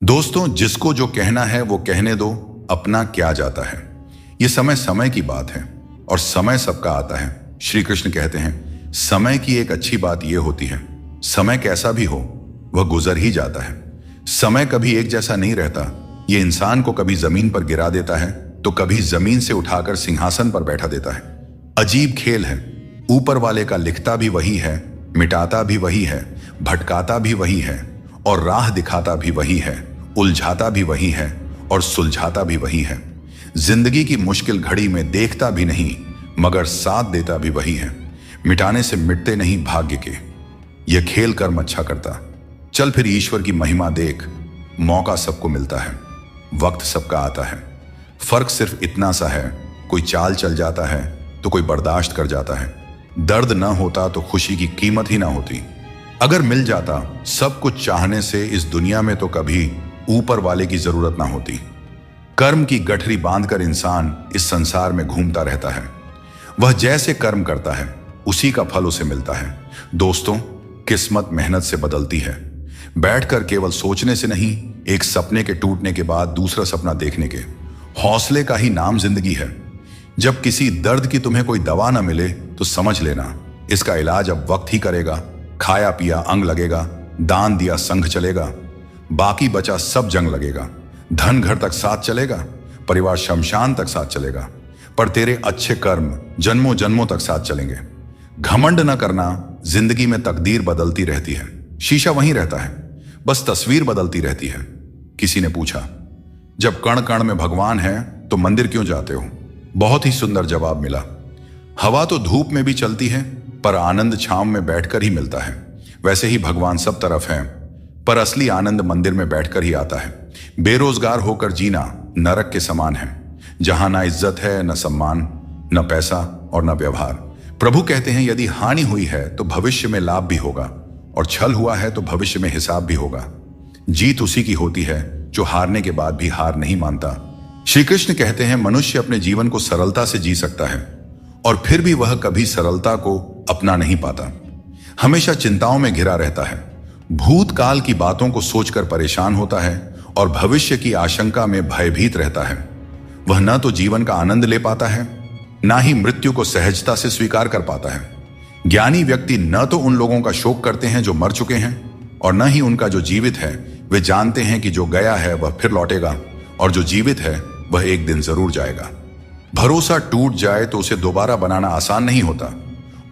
दोस्तों, जिसको जो कहना है वो कहने दो, अपना क्या जाता है। ये समय समय की बात है और समय सबका आता है। श्री कृष्ण कहते हैं, समय की एक अच्छी बात यह होती है, समय कैसा भी हो वह गुजर ही जाता है। समय कभी एक जैसा नहीं रहता। ये इंसान को कभी जमीन पर गिरा देता है तो कभी जमीन से उठाकर सिंहासन पर बैठा देता है। अजीब खेल है। ऊपर वाले का लिखता भी वही है, मिटाता भी वही है, भटकाता भी वही है और राह दिखाता भी वही है, उलझाता भी वही है और सुलझाता भी वही है। जिंदगी की मुश्किल घड़ी में देखता भी नहीं मगर साथ देता भी वही है। मिटाने से मिटते नहीं भाग्य के, यह खेल कर्म अच्छा करता। चल फिर ईश्वर की महिमा देख। मौका सबको मिलता है, वक्त सबका आता है। फर्क सिर्फ इतना सा है, कोई चाल चल जाता है तो कोई बर्दाश्त कर जाता है। दर्द ना होता तो खुशी की कीमत ही ना होती। अगर मिल जाता सब कुछ चाहने से इस दुनिया में तो कभी ऊपर वाले की जरूरत ना होती। कर्म की गठरी बांधकर इंसान इस संसार में घूमता रहता है। वह जैसे कर्म करता है उसी का फल उसे मिलता है। दोस्तों, किस्मत मेहनत से बदलती है। बैठकर केवल सोचने से नहीं, एक सपने के टूटने के बाद दूसरा सपना देखने के हौसले का ही नाम जिंदगी है। जब किसी दर्द की तुम्हें कोई दवा ना मिले तो समझ लेना इसका इलाज अब वक्त ही करेगा। खाया पिया अंग लगेगा, दान दिया संघ चलेगा, बाकी बचा सब जंग लगेगा। धन घर तक साथ चलेगा, परिवार शमशान तक साथ चलेगा, पर तेरे अच्छे कर्म जन्मों जन्मों तक साथ चलेंगे। घमंड न करना, जिंदगी में तकदीर बदलती रहती है। शीशा वहीं रहता है, बस तस्वीर बदलती रहती है। किसी ने पूछा, जब कण कण में भगवान है तो मंदिर क्यों जाते हो? बहुत ही सुंदर जवाब मिला, हवा तो धूप में भी चलती है पर आनंद छांव में बैठकर ही मिलता है। वैसे ही भगवान सब तरफ है पर असली आनंद मंदिर में बैठकर ही आता है। बेरोजगार होकर जीना नरक के समान है, जहां ना इज्जत है, न सम्मान, न पैसा और न व्यवहार। प्रभु कहते हैं, यदि हानि हुई है तो भविष्य में लाभ भी होगा और छल हुआ है तो भविष्य में हिसाब भी होगा। जीत उसी की होती है जो हारने के बाद भी हार नहीं मानता। श्री कृष्ण कहते हैं, मनुष्य अपने जीवन को सरलता से जी सकता है और फिर भी वह कभी सरलता को अपना नहीं पाता। हमेशा चिंताओं में घिरा रहता है, भूतकाल की बातों को सोचकर परेशान होता है और भविष्य की आशंका में भयभीत रहता है। वह न तो जीवन का आनंद ले पाता है, ना ही मृत्यु को सहजता से स्वीकार कर पाता है। ज्ञानी व्यक्ति न तो उन लोगों का शोक करते हैं जो मर चुके हैं और न ही उनका जो जीवित है। वे जानते हैं कि जो गया है वह फिर लौटेगा और जो जीवित है वह एक दिन जरूर जाएगा। भरोसा टूट जाए तो उसे दोबारा बनाना आसान नहीं होता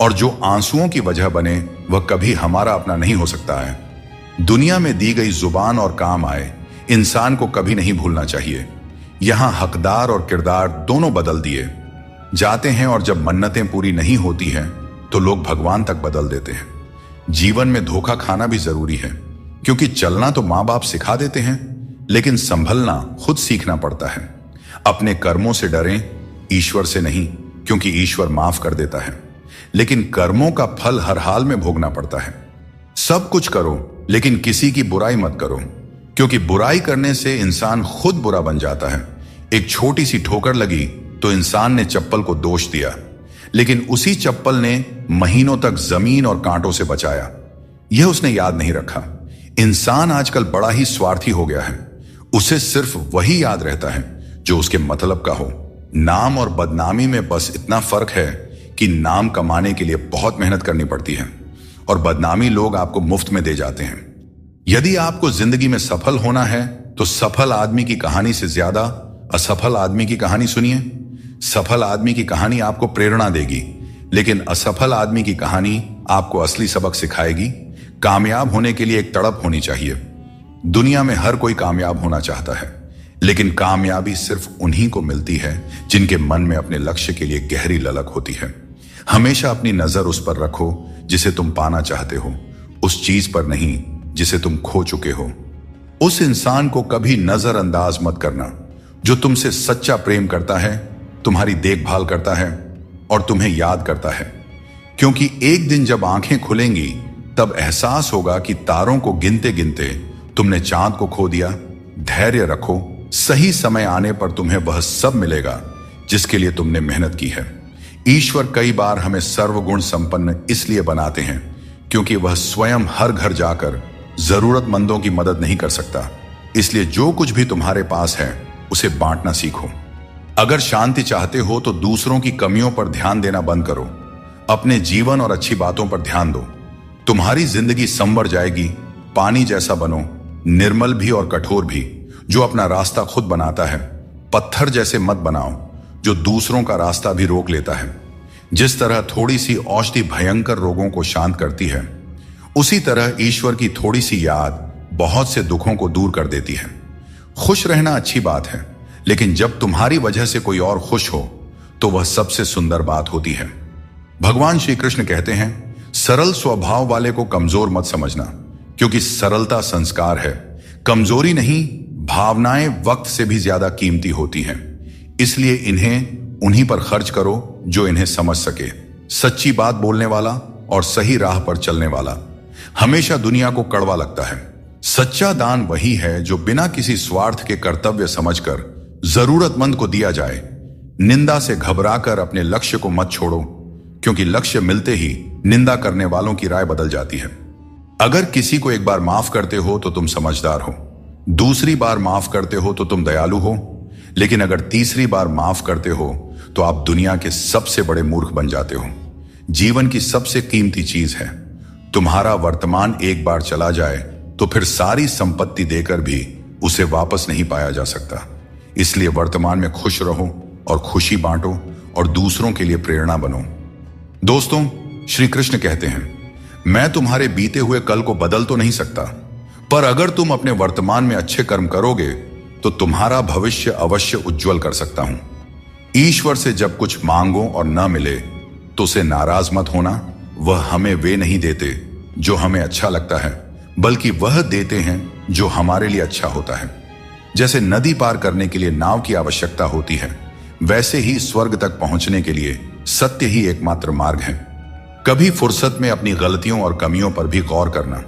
और जो आंसुओं की वजह बने वह कभी हमारा अपना नहीं हो सकता है। दुनिया में दी गई जुबान और काम आए इंसान को कभी नहीं भूलना चाहिए। यहां हकदार और किरदार दोनों बदल दिए जाते हैं और जब मन्नतें पूरी नहीं होती हैं तो लोग भगवान तक बदल देते हैं। जीवन में धोखा खाना भी जरूरी है, क्योंकि चलना तो मां बाप सिखा देते हैं लेकिन संभलना खुद सीखना पड़ता है। अपने कर्मों से डरें, ईश्वर से नहीं, क्योंकि ईश्वर माफ कर देता है लेकिन कर्मों का फल हर हाल में भोगना पड़ता है। सब कुछ करो लेकिन किसी की बुराई मत करो, क्योंकि बुराई करने से इंसान खुद बुरा बन जाता है। एक छोटी सी ठोकर लगी तो इंसान ने चप्पल को दोष दिया, लेकिन उसी चप्पल ने महीनों तक जमीन और कांटों से बचाया। यह उसने याद नहीं रखा। इंसान आजकल बड़ा ही स्वार्थी हो गया है। उसे सिर्फ वही याद रहता है जो उसके मतलब का हो। नाम और बदनामी में बस इतना फर्क है कि नाम कमाने के लिए बहुत मेहनत करनी पड़ती है और बदनामी लोग आपको मुफ्त में दे जाते हैं। यदि आपको जिंदगी में सफल होना है तो सफल आदमी की कहानी से ज्यादा असफल आदमी की कहानी सुनिए। सफल आदमी की कहानी आपको प्रेरणा देगी, लेकिन असफल आदमी की कहानी आपको असली सबक सिखाएगी। कामयाब होने के लिए एक तड़प होनी चाहिए। दुनिया में हर कोई कामयाब होना चाहता है, लेकिन कामयाबी सिर्फ उन्हीं को मिलती है जिनके मन में अपने लक्ष्य के लिए गहरी ललक होती है। हमेशा अपनी नजर उस पर रखो जिसे तुम पाना चाहते हो, उस चीज पर नहीं जिसे तुम खो चुके हो। उस इंसान को कभी नजरअंदाज मत करना जो तुमसे सच्चा प्रेम करता है, तुम्हारी देखभाल करता है और तुम्हें याद करता है, क्योंकि एक दिन जब आंखें खुलेंगी तब एहसास होगा कि तारों को गिनते गिनते तुमने चांद को खो दिया। धैर्य रखो, सही समय आने पर तुम्हें वह सब मिलेगा जिसके लिए तुमने मेहनत की है। ईश्वर कई बार हमें सर्वगुण संपन्न इसलिए बनाते हैं क्योंकि वह स्वयं हर घर जाकर जरूरतमंदों की मदद नहीं कर सकता, इसलिए जो कुछ भी तुम्हारे पास है उसे बांटना सीखो। अगर शांति चाहते हो तो दूसरों की कमियों पर ध्यान देना बंद करो। अपने जीवन और अच्छी बातों पर ध्यान दो। तुम्हारी जिंदगी संवर जाएगी। पानी जैसा बनो, निर्मल भी और कठोर भी, जो अपना रास्ता खुद बनाता है। पत्थर जैसे मत बनाओ, जो दूसरों का रास्ता भी रोक लेता है। जिस तरह थोड़ी सी औषधि भयंकर रोगों को शांत करती है, उसी तरह ईश्वर की थोड़ी सी याद बहुत से दुखों को दूर कर देती है। खुश रहना अच्छी बात है, लेकिन जब तुम्हारी वजह से कोई और खुश हो तो वह सबसे सुंदर बात होती है। भगवान श्री कृष्ण कहते हैं, सरल स्वभाव वाले को कमजोर मत समझना, क्योंकि सरलता संस्कार है। कमजोरी नहीं, भावनाएं वक्त से भी ज्यादा कीमती होती हैं। इसलिए इन्हें उन्हीं पर खर्च करो जो इन्हें समझ सके। सच्ची बात बोलने वाला और सही राह पर चलने वाला हमेशा दुनिया को कड़वा लगता है। सच्चा दान वही है जो बिना किसी स्वार्थ के कर्तव्य समझकर जरूरतमंद को दिया जाए। निंदा से घबराकर अपने लक्ष्य को मत छोड़ो, क्योंकि लक्ष्य मिलते ही निंदा करने वालों की राय बदल जाती है। अगर किसी को एक बार माफ करते हो तो तुम समझदार हो, दूसरी बार माफ करते हो तो तुम दयालु हो, लेकिन अगर तीसरी बार माफ करते हो तो आप दुनिया के सबसे बड़े मूर्ख बन जाते हो। जीवन की सबसे कीमती चीज है। तुम्हारा वर्तमान एक बार चला जाए तो फिर सारी संपत्ति देकर भी उसे वापस नहीं पाया जा सकता। इसलिए वर्तमान में खुश रहो और खुशी बांटो और दूसरों के लिए प्रेरणा बनो। दोस्तों, श्री कृष्ण कहते हैं, मैं तुम्हारे बीते हुए कल को बदल तो नहीं सकता, पर अगर तुम अपने वर्तमान में अच्छे कर्म करोगे तो तुम्हारा भविष्य अवश्य उज्जवल कर सकता हूं। ईश्वर से जब कुछ मांगो और न मिले तो उसे नाराज मत होना। वह हमें वे नहीं देते जो हमें अच्छा लगता है, बल्कि वह देते हैं जो हमारे लिए अच्छा होता है। जैसे नदी पार करने के लिए नाव की आवश्यकता होती है, वैसे ही स्वर्ग तक पहुंचने के लिए सत्य ही एकमात्र मार्ग है। कभी फुर्सत में अपनी गलतियों और कमियों पर भी गौर करना,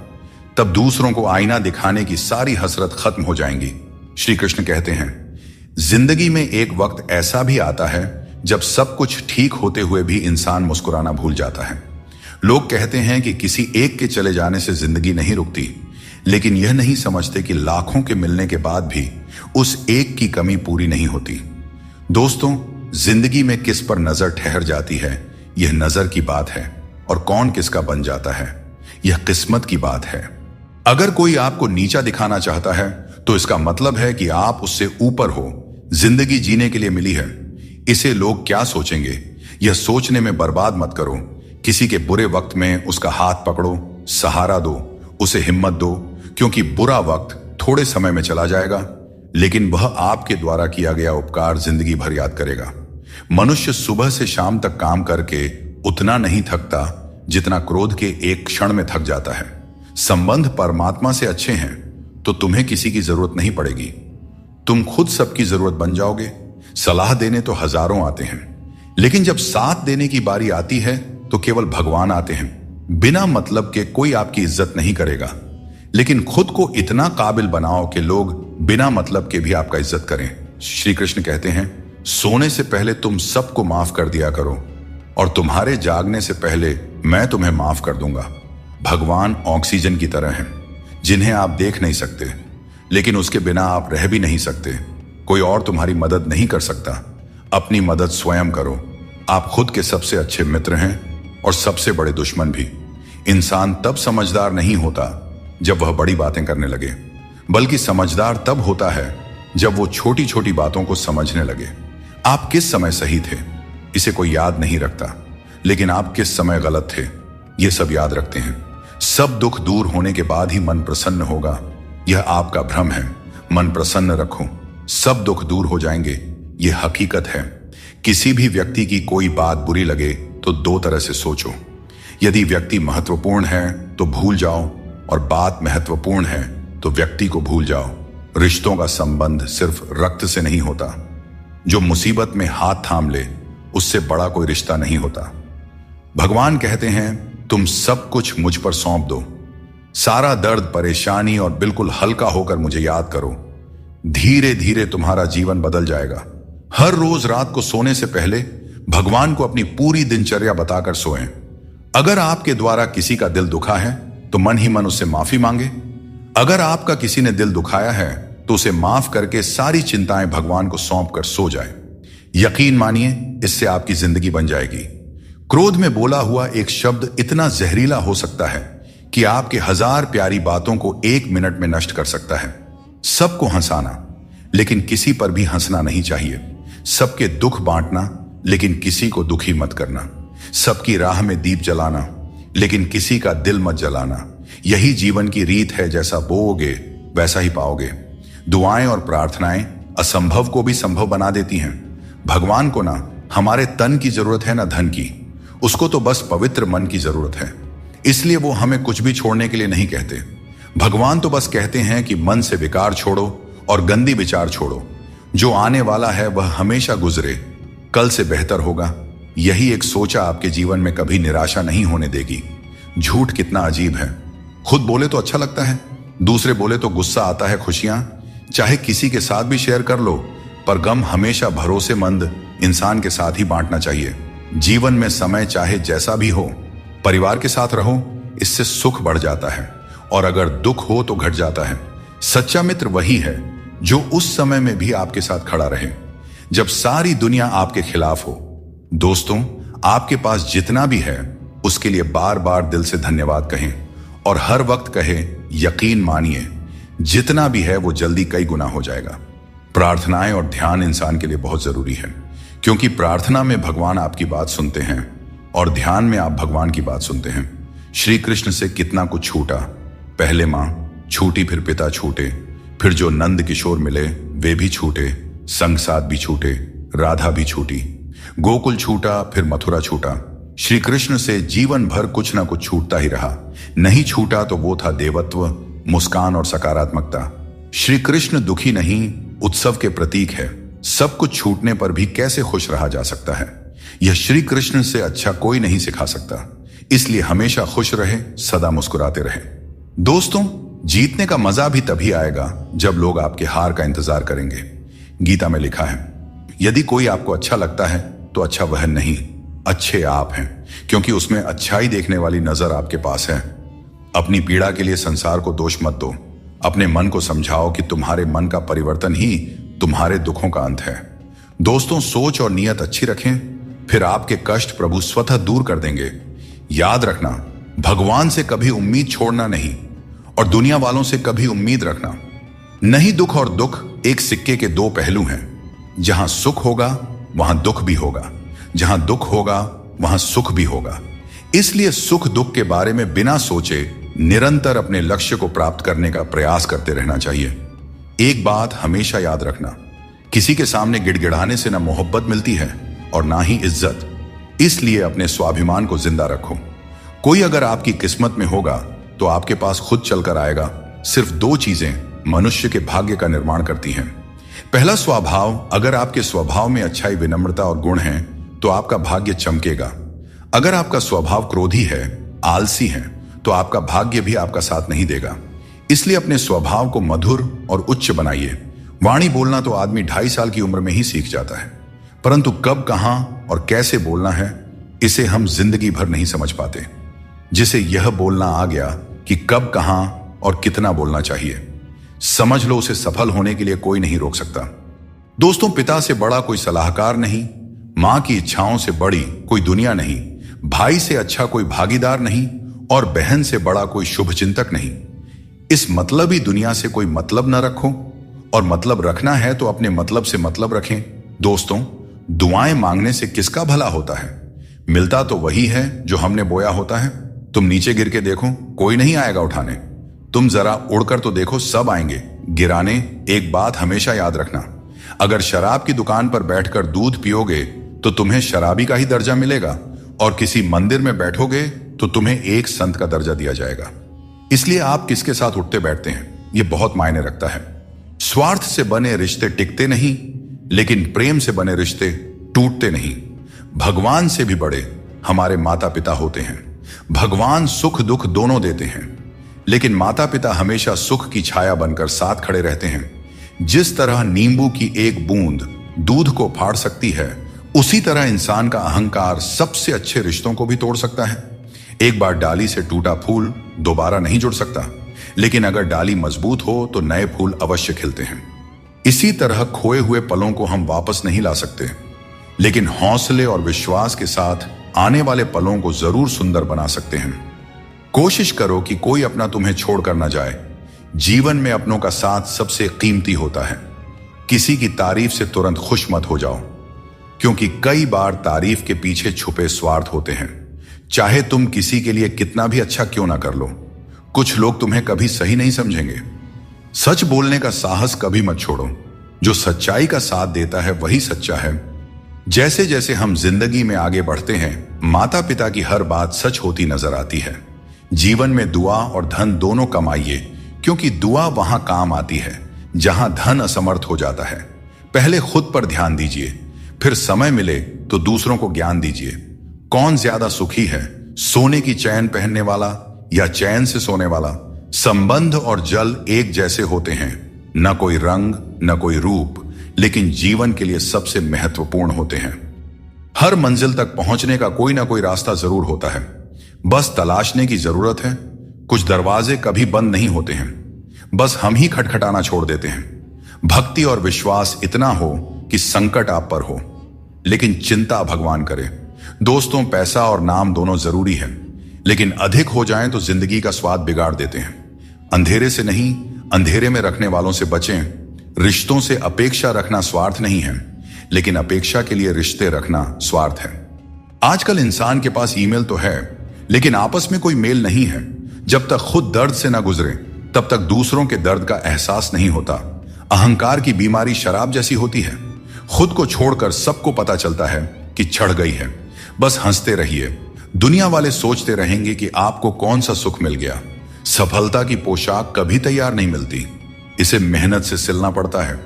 तब दूसरों को आईना दिखाने की सारी हसरत खत्म हो जाएंगी। श्री कृष्ण कहते हैं, जिंदगी में एक वक्त ऐसा भी आता है जब सब कुछ ठीक होते हुए भी इंसान मुस्कुराना भूल जाता है। लोग कहते हैं कि किसी एक के चले जाने से जिंदगी नहीं रुकती, लेकिन यह नहीं समझते कि लाखों के मिलने के बाद भी उस एक की कमी पूरी नहीं होती। दोस्तों, जिंदगी में किस पर नजर ठहर जाती है, यह नजर की बात है, और कौन किसका बन जाता है, यह किस्मत की बात है। अगर कोई आपको नीचा दिखाना चाहता है तो इसका मतलब है कि आप उससे ऊपर हो। जिंदगी जीने के लिए मिली है, इसे लोग क्या सोचेंगे, यह सोचने में बर्बाद मत करो। किसी के बुरे वक्त में उसका हाथ पकड़ो, सहारा दो, उसे हिम्मत दो, क्योंकि बुरा वक्त थोड़े समय में चला जाएगा, लेकिन वह आपके द्वारा किया गया उपकार जिंदगी भर याद करेगा। मनुष्य सुबह से शाम तक काम करके उतना नहीं थकता जितना क्रोध के एक क्षण में थक जाता है। संबंध परमात्मा से अच्छे हैं तो तुम्हें किसी की जरूरत नहीं पड़ेगी। तुम खुद सबकी जरूरत बन जाओगे। सलाह देने तो हजारों आते हैं, लेकिन जब साथ देने की बारी आती है तो केवल भगवान आते हैं। बिना मतलब के कोई आपकी इज्जत नहीं करेगा, लेकिन खुद को इतना काबिल बनाओ कि लोग बिना मतलब के भी आपका इज्जत करें। श्री कृष्ण कहते हैं, सोने से पहले तुम सबको माफ कर दिया करो, और तुम्हारे जागने से पहले मैं तुम्हें माफ कर दूंगा। भगवान ऑक्सीजन की तरह हैं, जिन्हें आप देख नहीं सकते, लेकिन उसके बिना आप रह भी नहीं सकते। कोई और तुम्हारी मदद नहीं कर सकता। अपनी मदद स्वयं करो। आप खुद के सबसे अच्छे मित्र हैं और सबसे बड़े दुश्मन भी। इंसान तब समझदार नहीं होता जब वह बड़ी बातें करने लगे, बल्कि समझदार तब होता है जब वो छोटी छोटी बातों को समझने लगे। आप किस समय सही थे इसे कोई याद नहीं रखता, लेकिन आप किस समय गलत थे ये सब याद रखते हैं। सब दुख दूर होने के बाद ही मन प्रसन्न होगा, यह आपका भ्रम है। मन प्रसन्न रखो, सब दुख दूर हो जाएंगे, यह हकीकत है। किसी भी व्यक्ति की कोई बात बुरी लगे तो दो तरह से सोचो। यदि व्यक्ति महत्वपूर्ण है तो भूल जाओ, और बात महत्वपूर्ण है तो व्यक्ति को भूल जाओ। रिश्तों का संबंध सिर्फ रक्त से नहीं होता। जो मुसीबत में हाथ थाम ले उससे बड़ा कोई रिश्ता नहीं होता। भगवान कहते हैं, तुम सब कुछ मुझ पर सौंप दो। सारा दर्द, परेशानी और बिल्कुल हल्का होकर मुझे याद करो। धीरे धीरे तुम्हारा जीवन बदल जाएगा। हर रोज रात को सोने से पहले भगवान को अपनी पूरी दिनचर्या बताकर सोएं। अगर आपके द्वारा किसी का दिल दुखा है तो मन ही मन उससे माफी मांगे। अगर आपका किसी ने दिल दुखाया है तो उसे माफ करके सारी चिंताएं भगवान को सौंप कर सो जाए। यकीन मानिए, इससे आपकी जिंदगी बन जाएगी। क्रोध में बोला हुआ एक शब्द इतना जहरीला हो सकता है कि आपके 1000 प्यारी बातों को 1 मिनट में नष्ट कर सकता है। सबको हंसाना, लेकिन किसी पर भी हंसना नहीं चाहिए। सबके दुख बांटना, लेकिन किसी को दुखी मत करना। सबकी राह में दीप जलाना, लेकिन किसी का दिल मत जलाना। यही जीवन की रीत है, जैसा बोओगे वैसा ही पाओगे। दुआएं और प्रार्थनाएं असंभव को भी संभव बना देती हैं। भगवान को ना हमारे तन की जरूरत है, ना धन की। उसको तो बस पवित्र मन की जरूरत है। इसलिए वो हमें कुछ भी छोड़ने के लिए नहीं कहते। भगवान तो बस कहते हैं कि मन से विकार छोड़ो और गंदी विचार छोड़ो। जो आने वाला है वह हमेशा गुजरे, कल से बेहतर होगा। यही एक सोचा आपके जीवन में कभी निराशा नहीं होने देगी। झूठ कितना अजीब है। खुद बोले तो अच्छा लगता है, दूसरे बोले तो गुस्सा आता है। खुशियां चाहे किसी के साथ भी शेयर कर लो, पर गम हमेशा भरोसेमंद इंसान के साथ ही बांटना चाहिए। जीवन में समय चाहे जैसा भी हो, परिवार के साथ रहो, इससे सुख बढ़ जाता है, और अगर दुख हो तो घट जाता है। सच्चा मित्र वही है जो उस समय में भी आपके साथ खड़ा रहे जब सारी दुनिया आपके खिलाफ हो। दोस्तों, आपके पास जितना भी है उसके लिए बार बार दिल से धन्यवाद कहें, और हर वक्त कहें, यकीन मानिए जितना भी है वो जल्दी कई गुना हो जाएगा। प्रार्थनाएं और ध्यान इंसान के लिए बहुत जरूरी है, क्योंकि प्रार्थना में भगवान आपकी बात सुनते हैं और ध्यान में आप भगवान की बात सुनते हैं। श्री कृष्ण से कितना कुछ छूटा। पहले मां छूटी, फिर पिता छूटे, फिर जो नंद किशोर मिले वे भी छूटे, संग साथ भी छूटे, राधा भी छूटी, गोकुल छूटा, फिर मथुरा छूटा। श्री कृष्ण से जीवन भर कुछ ना कुछ छूटता ही रहा। नहीं छूटा तो वो था देवत्व, मुस्कान और सकारात्मकता। श्री कृष्ण दुखी नहीं, उत्सव के प्रतीक है। सब कुछ छूटने पर भी कैसे खुश रहा जा सकता है, यह श्री कृष्ण से अच्छा कोई नहीं सिखा सकता। इसलिए हमेशा खुश रहे, सदा मुस्कुराते रहे। दोस्तों, जीतने का मजा भी तभी आएगा जब लोग आपके हार का इंतजार करेंगे। गीता में लिखा है, यदि कोई आपको अच्छा लगता है तो अच्छा वह नहीं, अच्छे आप हैं, क्योंकि उसमें अच्छाई देखने वाली नजर आपके पास है। अपनी पीड़ा के लिए संसार को दोष मत दो। अपने मन को समझाओ कि तुम्हारे मन का परिवर्तन ही तुम्हारे दुखों का अंत है। दोस्तों, सोच और नियत अच्छी रखें, फिर आपके कष्ट प्रभु स्वतः दूर कर देंगे। याद रखना, भगवान से कभी उम्मीद छोड़ना नहीं, और दुनिया वालों से कभी उम्मीद रखना नहीं। दुख और दुख एक सिक्के के 2 पहलू हैं। जहां सुख होगा वहां दुख भी होगा, जहां दुख होगा वहां सुख भी होगा। इसलिए सुख दुख के बारे में बिना सोचे निरंतर अपने लक्ष्य को प्राप्त करने का प्रयास करते रहना चाहिए। एक बात हमेशा याद रखना, किसी के सामने गिड़गिड़ाने से ना मोहब्बत मिलती है और ना ही इज्जत। इसलिए अपने स्वाभिमान को जिंदा रखो। कोई अगर आपकी किस्मत में होगा तो आपके पास खुद चलकर आएगा। सिर्फ 2 चीजें मनुष्य के भाग्य का निर्माण करती हैं। पहला, स्वभाव। अगर आपके स्वभाव में अच्छाई, विनम्रता और गुण हैं तो आपका भाग्य चमकेगा। अगर आपका स्वभाव क्रोधी है, आलसी है, तो आपका भाग्य भी आपका साथ नहीं देगा। इसलिए अपने स्वभाव को मधुर और उच्च बनाइए। वाणी बोलना तो आदमी 2.5 साल की उम्र में ही सीख जाता है, परंतु कब, कहां और कैसे बोलना है, इसे हम जिंदगी भर नहीं समझ पाते। जिसे यह बोलना आ गया कि कब, कहां और कितना बोलना चाहिए, समझ लो उसे सफल होने के लिए कोई नहीं रोक सकता। दोस्तों, पिता से बड़ा कोई सलाहकार नहीं, मां की इच्छाओं से बड़ी कोई दुनिया नहीं, भाई से अच्छा कोई भागीदार नहीं, और बहन से बड़ा कोई शुभ चिंतक नहीं। इस मतलबी दुनिया से कोई मतलब न रखो, और मतलब रखना है तो अपने मतलब से मतलब रखें। दोस्तों, दुआएं मांगने से किसका भला होता है? मिलता तो वही है जो हमने बोया होता है। तुम नीचे गिर के देखो, कोई नहीं आएगा उठाने। तुम जरा उड़कर तो देखो, सब आएंगे गिराने। एक बात हमेशा याद रखना, अगर शराब की दुकान पर बैठकर दूध पियोगे तो तुम्हें शराबी का ही दर्जा मिलेगा, और किसी मंदिर में बैठोगे तो तुम्हें एक संत का दर्जा दिया जाएगा। इसलिए आप किसके साथ उठते बैठते हैं, यह बहुत मायने रखता है। स्वार्थ से बने रिश्ते टिकते नहीं, लेकिन प्रेम से बने रिश्ते टूटते नहीं। भगवान से भी बड़े हमारे माता पिता होते हैं। भगवान सुख दुख दोनों देते हैं, लेकिन माता पिता हमेशा सुख की छाया बनकर साथ खड़े रहते हैं। जिस तरह नींबू की एक बूंद दूध को फाड़ सकती है, उसी तरह इंसान का अहंकार सबसे अच्छे रिश्तों को भी तोड़ सकता है। एक बार डाली से टूटा फूल दोबारा नहीं जुड़ सकता, लेकिन अगर डाली मजबूत हो तो नए फूल अवश्य खिलते हैं। इसी तरह खोए हुए पलों को हम वापस नहीं ला सकते, लेकिन हौसले और विश्वास के साथ आने वाले पलों को जरूर सुंदर बना सकते हैं। कोशिश करो कि कोई अपना तुम्हें छोड़कर न जाए। जीवन में अपनों का साथ सबसे कीमती होता है। किसी की तारीफ से तुरंत खुश मत हो जाओ, क्योंकि कई बार तारीफ के पीछे छुपे स्वार्थ होते हैं। चाहे तुम किसी के लिए कितना भी अच्छा क्यों ना कर लो, कुछ लोग तुम्हें कभी सही नहीं समझेंगे। सच बोलने का साहस कभी मत छोड़ो। जो सच्चाई का साथ देता है वही सच्चा है। जैसे जैसे हम जिंदगी में आगे बढ़ते हैं, माता पिता की हर बात सच होती नजर आती है। जीवन में दुआ और धन दोनों कमाइए, क्योंकि दुआ वहां काम आती है जहां धन असमर्थ हो जाता है। पहले खुद पर ध्यान दीजिए, फिर समय मिले तो दूसरों को ज्ञान दीजिए। कौन ज्यादा सुखी है, सोने की चैन पहनने वाला या चैन से सोने वाला? संबंध और जल एक जैसे होते हैं, न कोई रंग न कोई रूप, लेकिन जीवन के लिए सबसे महत्वपूर्ण होते हैं। हर मंजिल तक पहुंचने का कोई ना कोई रास्ता जरूर होता है, बस तलाशने की जरूरत है। कुछ दरवाजे कभी बंद नहीं होते हैं, बस हम ही खटखटाना छोड़ देते हैं। भक्ति और विश्वास इतना हो कि संकट आप पर हो, लेकिन चिंता भगवान करे। दोस्तों, पैसा और नाम दोनों जरूरी है, लेकिन अधिक हो जाएं तो जिंदगी का स्वाद बिगाड़ देते हैं। अंधेरे से नहीं, अंधेरे में रखने वालों से बचें। रिश्तों से अपेक्षा रखना स्वार्थ नहीं है, लेकिन अपेक्षा के लिए रिश्ते रखना स्वार्थ है। आजकल इंसान के पास ईमेल तो है, लेकिन आपस में कोई मेल नहीं है। जब तक खुद दर्द से ना गुजरे, तब तक दूसरों के दर्द का एहसास नहीं होता। अहंकार की बीमारी शराब जैसी होती है। खुद को छोड़कर सबको पता चलता है कि चढ़ गई है। बस हंसते रहिए। दुनिया वाले सोचते रहेंगे कि आपको कौन सा सुख मिल गया। सफलता की पोशाक कभी तैयार नहीं मिलती, इसे मेहनत से सिलना पड़ता है।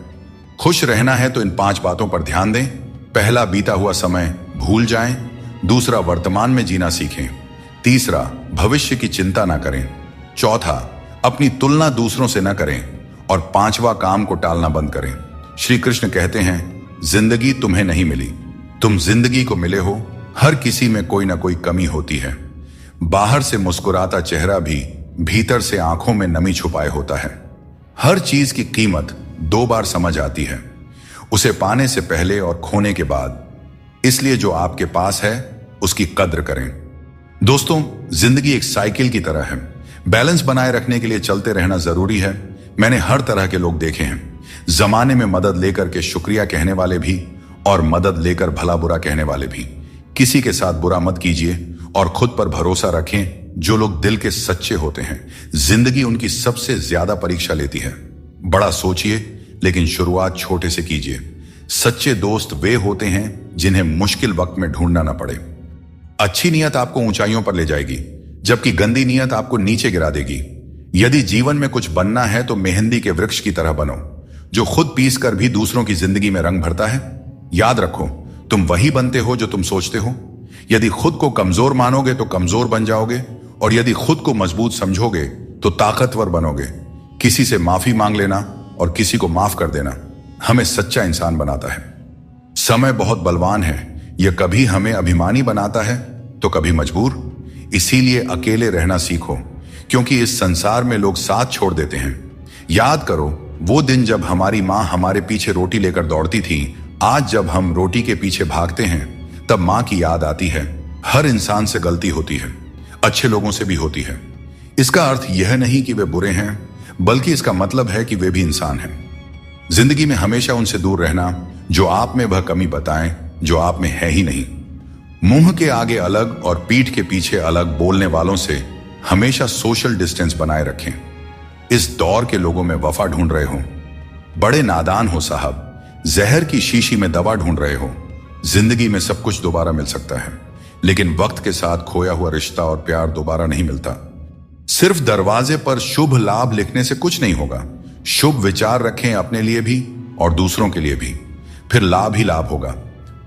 खुश रहना है तो इन 5 बातों पर ध्यान दें। पहला, बीता हुआ समय भूल जाएं। दूसरा, वर्तमान में जीना सीखें। तीसरा, भविष्य की चिंता ना करें। चौथा, अपनी तुलना दूसरों से ना करें। और 5वां, काम को टालना बंद करें। श्री कृष्ण कहते हैं, जिंदगी तुम्हें नहीं मिली, तुम जिंदगी को मिले हो। हर किसी में कोई ना कोई कमी होती है। बाहर से मुस्कुराता चेहरा भी भीतर से आंखों में नमी छुपाए होता है। हर चीज की कीमत 2 बार समझ आती है, उसे पाने से पहले और खोने के बाद। इसलिए जो आपके पास है उसकी कद्र करें। दोस्तों, जिंदगी एक साइकिल की तरह है। बैलेंस बनाए रखने के लिए चलते रहना जरूरी है। मैंने हर तरह के लोग देखे हैं। जमाने में मदद लेकर के शुक्रिया कहने वाले भी, और मदद लेकर भला बुरा कहने वाले भी। किसी के साथ बुरा मत कीजिए और खुद पर भरोसा रखें। जो लोग दिल के सच्चे होते हैं, जिंदगी उनकी सबसे ज्यादा परीक्षा लेती है। बड़ा सोचिए, लेकिन शुरुआत छोटे से कीजिए। सच्चे दोस्त वे होते हैं जिन्हें मुश्किल वक्त में ढूंढना ना पड़े। अच्छी नीयत आपको ऊंचाइयों पर ले जाएगी, जबकि गंदी नीयत आपको नीचे गिरा देगी। यदि जीवन में कुछ बनना है तो मेहंदी के वृक्ष की तरह बनो, जो खुद पीस कर भी दूसरों की जिंदगी में रंग भरता है। याद रखो, तुम वही बनते हो जो तुम सोचते हो। यदि खुद को कमजोर मानोगे तो कमजोर बन जाओगे, और यदि खुद को मजबूत समझोगे तो ताकतवर बनोगे। किसी से माफी मांग लेना और किसी को माफ कर देना हमें सच्चा इंसान बनाता है। समय बहुत बलवान है, यह कभी हमें अभिमानी बनाता है तो कभी मजबूर। इसीलिए अकेले रहना सीखो, क्योंकि इस संसार में लोग साथ छोड़ देते हैं। याद करो वो दिन जब हमारी माँ हमारे पीछे रोटी लेकर दौड़ती थी। आज जब हम रोटी के पीछे भागते हैं, तब माँ की याद आती है। हर इंसान से गलती होती है, अच्छे लोगों से भी होती है। इसका अर्थ यह नहीं कि वे बुरे हैं, बल्कि इसका मतलब है कि वे भी इंसान हैं। जिंदगी में हमेशा उनसे दूर रहना जो आप में वह कमी बताएं जो आप में है ही नहीं। मुंह के आगे अलग और पीठ के पीछे अलग बोलने वालों से हमेशा सोशल डिस्टेंस बनाए रखें। इस दौर के लोगों में वफा ढूंढ रहे हो, बड़े नादान हो साहब। जहर की शीशी में दवा ढूंढ रहे हो। जिंदगी में सब कुछ दोबारा मिल सकता है, लेकिन वक्त के साथ खोया हुआ रिश्ता और प्यार दोबारा नहीं मिलता। सिर्फ दरवाजे पर शुभ लाभ लिखने से कुछ नहीं होगा। शुभ विचार रखें अपने लिए भी और दूसरों के लिए भी, फिर लाभ ही लाभ होगा।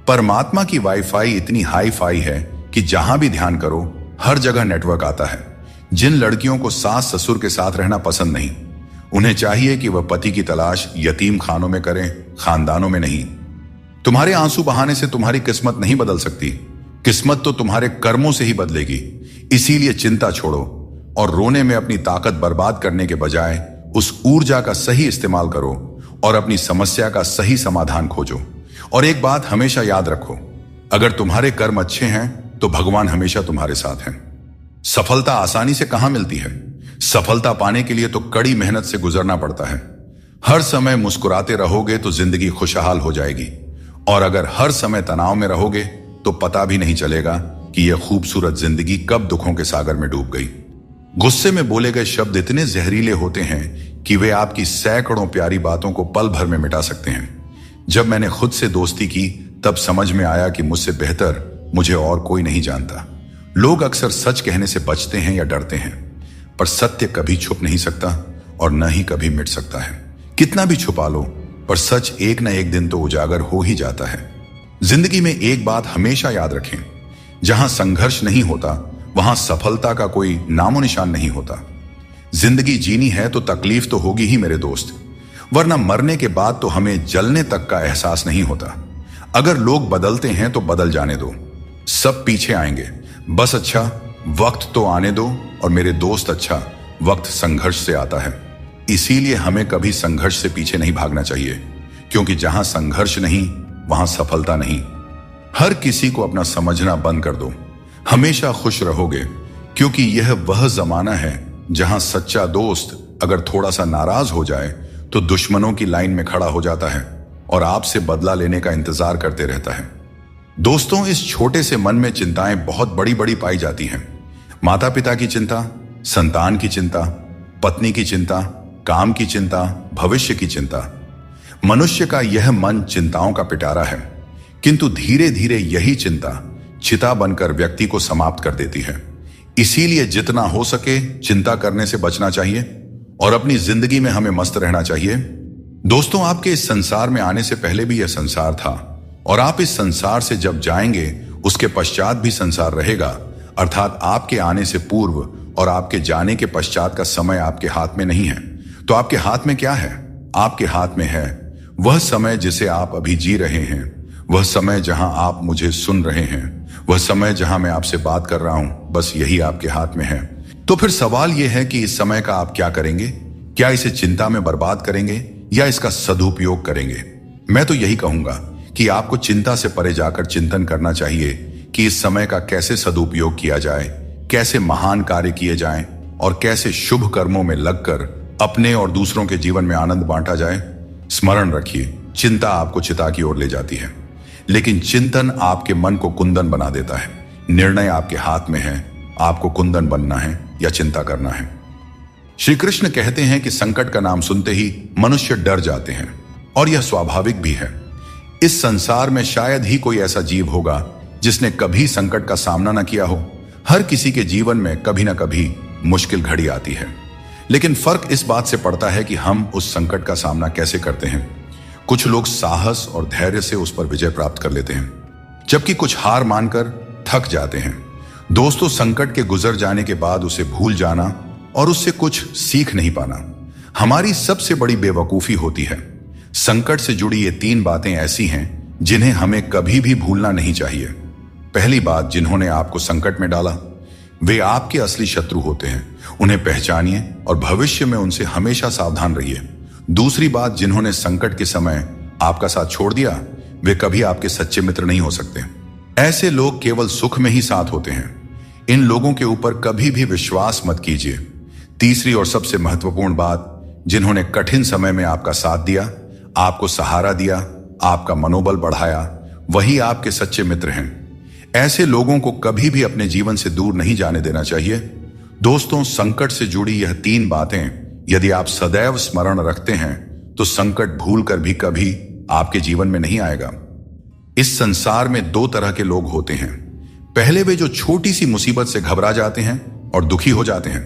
परमात्मा की वाईफाई इतनी हाई फाई है कि जहां भी ध्यान करो हर जगह नेटवर्क आता है। जिन लड़कियों को सास ससुर के साथ रहना पसंद नहीं, उन्हें चाहिए कि वह पति की तलाश यतीम खानों में करें, खानदानों में नहीं। तुम्हारे आंसू बहाने से तुम्हारी किस्मत नहीं बदल सकती। किस्मत तो तुम्हारे कर्मों से ही बदलेगी। इसीलिए चिंता छोड़ो, और रोने में अपनी ताकत बर्बाद करने के बजाय उस ऊर्जा का सही इस्तेमाल करो और अपनी समस्या का सही समाधान खोजो। और एक बात हमेशा याद रखो, अगर तुम्हारे कर्म अच्छे हैं तो भगवान हमेशा तुम्हारे साथ हैं। सफलता आसानी से कहां मिलती है? सफलता पाने के लिए तो कड़ी मेहनत से गुजरना पड़ता है। हर समय मुस्कुराते रहोगे तो जिंदगी खुशहाल हो जाएगी, और अगर हर समय तनाव में रहोगे तो पता भी नहीं चलेगा कि यह खूबसूरत जिंदगी कब दुखों के सागर में डूब गई। गुस्से में बोले गए शब्द इतने जहरीले होते हैं कि वे आपकी सैकड़ों प्यारी बातों को पल भर में मिटा सकते हैं। जब मैंने खुद से दोस्ती की तब समझ में आया कि मुझसे बेहतर मुझे और कोई नहीं जानता। लोग अक्सर सच कहने से बचते हैं या डरते हैं, पर सत्य कभी छुप नहीं सकता और न ही कभी मिट सकता है। कितना भी छुपा लो, पर सच एक न एक दिन तो उजागर हो ही जाता है। जिंदगी में एक बात हमेशा याद रखें, जहां संघर्ष नहीं होता वहां सफलता का कोई नामो निशान नहीं होता। जिंदगी जीनी है तो तकलीफ तो होगी ही मेरे दोस्त, वरना मरने के बाद तो हमें जलने तक का एहसास नहीं होता। अगर लोग बदलते हैं तो बदल जाने दो, सब पीछे आएंगे। बस अच्छा वक्त तो आने दो, और मेरे दोस्त अच्छा वक्त संघर्ष से आता है। इसीलिए हमें कभी संघर्ष से पीछे नहीं भागना चाहिए, क्योंकि जहां संघर्ष नहीं वहां सफलता नहीं। हर किसी को अपना समझना बंद कर दो, हमेशा खुश रहोगे, क्योंकि यह वह जमाना है जहां सच्चा दोस्त अगर थोड़ा सा नाराज हो जाए तो दुश्मनों की लाइन में खड़ा हो जाता है और आपसे बदला लेने का इंतजार करते रहता है। दोस्तों, इस छोटे से मन में चिंताएं बहुत बड़ी बड़ी पाई जाती हैं। माता पिता की चिंता, संतान की चिंता, पत्नी की चिंता, काम की चिंता, भविष्य की चिंता। मनुष्य का यह मन चिंताओं का पिटारा है, किंतु धीरे धीरे यही चिंता चिता बनकर व्यक्ति को समाप्त कर देती है। इसीलिए जितना हो सके चिंता करने से बचना चाहिए और अपनी जिंदगी में हमें मस्त रहना चाहिए। दोस्तों, आपके इस संसार में आने से पहले भी यह संसार था, और आप इस संसार से जब जाएंगे उसके पश्चात भी संसार रहेगा। अर्थात आपके आने से पूर्व और आपके जाने के पश्चात का समय आपके हाथ में नहीं है। तो आपके हाथ में क्या है? आपके हाथ में है वह समय जिसे आप अभी जी रहे हैं, वह समय जहां आप मुझे सुन रहे हैं, वह समय जहां मैं आपसे बात कर रहा हूं। बस यही आपके हाथ में है। तो फिर सवाल यह है कि इस समय का आप क्या करेंगे? क्या इसे चिंता में बर्बाद करेंगे या इसका सदुपयोग करेंगे? मैं तो यही कहूंगा कि आपको चिंता से परे जाकर चिंतन करना चाहिए कि इस समय का कैसे सदुपयोग किया जाए, कैसे महान कार्य किए जाएं और कैसे शुभ कर्मों में लगकर अपने और दूसरों के जीवन में आनंद बांटा जाए। स्मरण रखिए, चिंता आपको चिता की ओर ले जाती है, लेकिन चिंतन आपके मन को कुंदन बना देता है। निर्णय आपके हाथ में है, आपको कुंदन बनना है या चिंता करना है। श्री कृष्ण कहते हैं कि संकट का नाम सुनते ही मनुष्य डर जाते हैं, और यह स्वाभाविक भी है। इस संसार में शायद ही कोई ऐसा जीव होगा जिसने कभी संकट का सामना न किया हो। हर किसी के जीवन में कभी ना कभी मुश्किल घड़ी आती है, लेकिन फर्क इस बात से पड़ता है कि हम उस संकट का सामना कैसे करते हैं। कुछ लोग साहस और धैर्य से उस पर विजय प्राप्त कर लेते हैं, जबकि कुछ हार मानकर थक जाते हैं। दोस्तों, संकट के गुजर जाने के बाद उसे भूल जाना और उससे कुछ सीख नहीं पाना हमारी सबसे बड़ी बेवकूफी होती है। संकट से जुड़ी ये 3 बातें ऐसी हैं जिन्हें हमें कभी भी भूलना नहीं चाहिए। पहली बात, जिन्होंने आपको संकट में डाला वे आपके असली शत्रु होते हैं। उन्हें पहचानिए और भविष्य में उनसे हमेशा सावधान रहिए। दूसरी बात, जिन्होंने संकट के समय आपका साथ छोड़ दिया वे कभी आपके सच्चे मित्र नहीं हो सकते। ऐसे लोग केवल सुख में ही साथ होते हैं। इन लोगों के ऊपर कभी भी विश्वास मत कीजिए। तीसरी और सबसे महत्वपूर्ण बात, जिन्होंने कठिन समय में आपका साथ दिया, आपको सहारा दिया, आपका मनोबल बढ़ाया, वही आपके सच्चे मित्र हैं। ऐसे लोगों को कभी भी अपने जीवन से दूर नहीं जाने देना चाहिए। दोस्तों, संकट से जुड़ी यह 3 बातें यदि आप सदैव स्मरण रखते हैं तो संकट भूलकर भी कभी आपके जीवन में नहीं आएगा। इस संसार में 2 तरह के लोग होते हैं। पहले वे जो छोटी सी मुसीबत से घबरा जाते हैं और दुखी हो जाते हैं।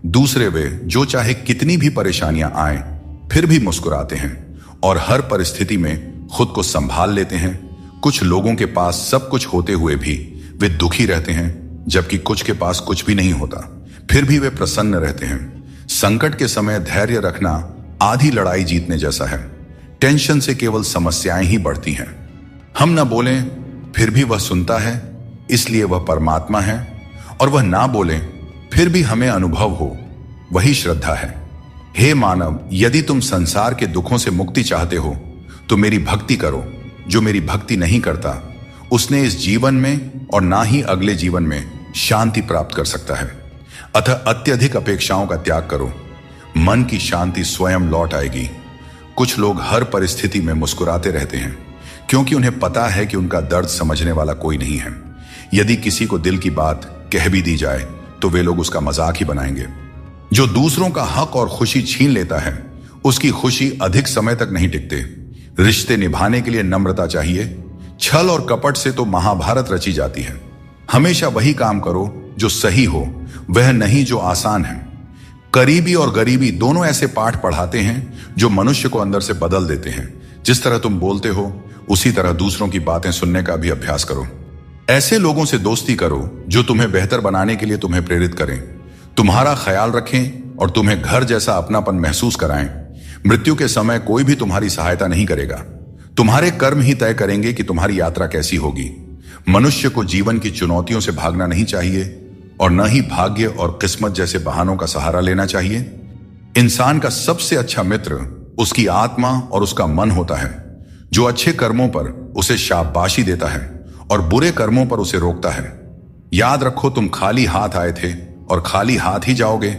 दूसरे वे जो चाहे कितनी भी परेशानियां आए फिर भी मुस्कुराते हैं और हर परिस्थिति में खुद को संभाल लेते हैं। कुछ लोगों के पास सब कुछ होते हुए भी वे दुखी रहते हैं, जबकि कुछ के पास कुछ भी नहीं होता फिर भी वे प्रसन्न रहते हैं। संकट के समय धैर्य रखना आधी लड़ाई जीतने जैसा है। टेंशन से केवल समस्याएं ही बढ़ती हैं। हम न बोलें फिर भी वह सुनता है, इसलिए वह परमात्मा है, और वह ना बोलें फिर भी हमें अनुभव हो, वही श्रद्धा है। हे मानव, यदि तुम संसार के दुखों से मुक्ति चाहते हो तो मेरी भक्ति करो। जो मेरी भक्ति नहीं करता उसने इस जीवन में और ना ही अगले जीवन में शांति प्राप्त कर सकता है। अतः अत्यधिक अपेक्षाओं का त्याग करो, मन की शांति स्वयं लौट आएगी। कुछ लोग हर परिस्थिति में मुस्कुराते रहते हैं क्योंकि उन्हें पता है कि उनका दर्द समझने वाला कोई नहीं है। यदि किसी को दिल की बात कह भी दी जाए तो वे लोग उसका मजाक ही बनाएंगे। जो दूसरों का हक और खुशी छीन लेता है उसकी खुशी अधिक समय तक नहीं टिकते। रिश्ते निभाने के लिए नम्रता चाहिए। छल और कपट से तो महाभारत रची जाती है। हमेशा वही काम करो जो सही हो, वह नहीं जो आसान है। करीबी और गरीबी दोनों ऐसे पाठ पढ़ाते हैं जो मनुष्य को अंदर से बदल देते हैं। जिस तरह तुम बोलते हो उसी तरह दूसरों की बातें सुनने का भी अभ्यास करो। ऐसे लोगों से दोस्ती करो जो तुम्हें बेहतर बनाने के लिए तुम्हें प्रेरित करें, तुम्हारा ख्याल रखें और तुम्हें घर जैसा अपनापन महसूस कराएं। मृत्यु के समय कोई भी तुम्हारी सहायता नहीं करेगा। तुम्हारे कर्म ही तय करेंगे कि तुम्हारी यात्रा कैसी होगी। मनुष्य को जीवन की चुनौतियों से भागना नहीं चाहिए और न ही भाग्य और किस्मत जैसे बहानों का सहारा लेना चाहिए। इंसान का सबसे अच्छा मित्र उसकी आत्मा और उसका मन होता है, जो अच्छे कर्मों पर उसे शाबाशी देता है और बुरे कर्मों पर उसे रोकता है। याद रखो, तुम खाली हाथ आए थे और खाली हाथ ही जाओगे।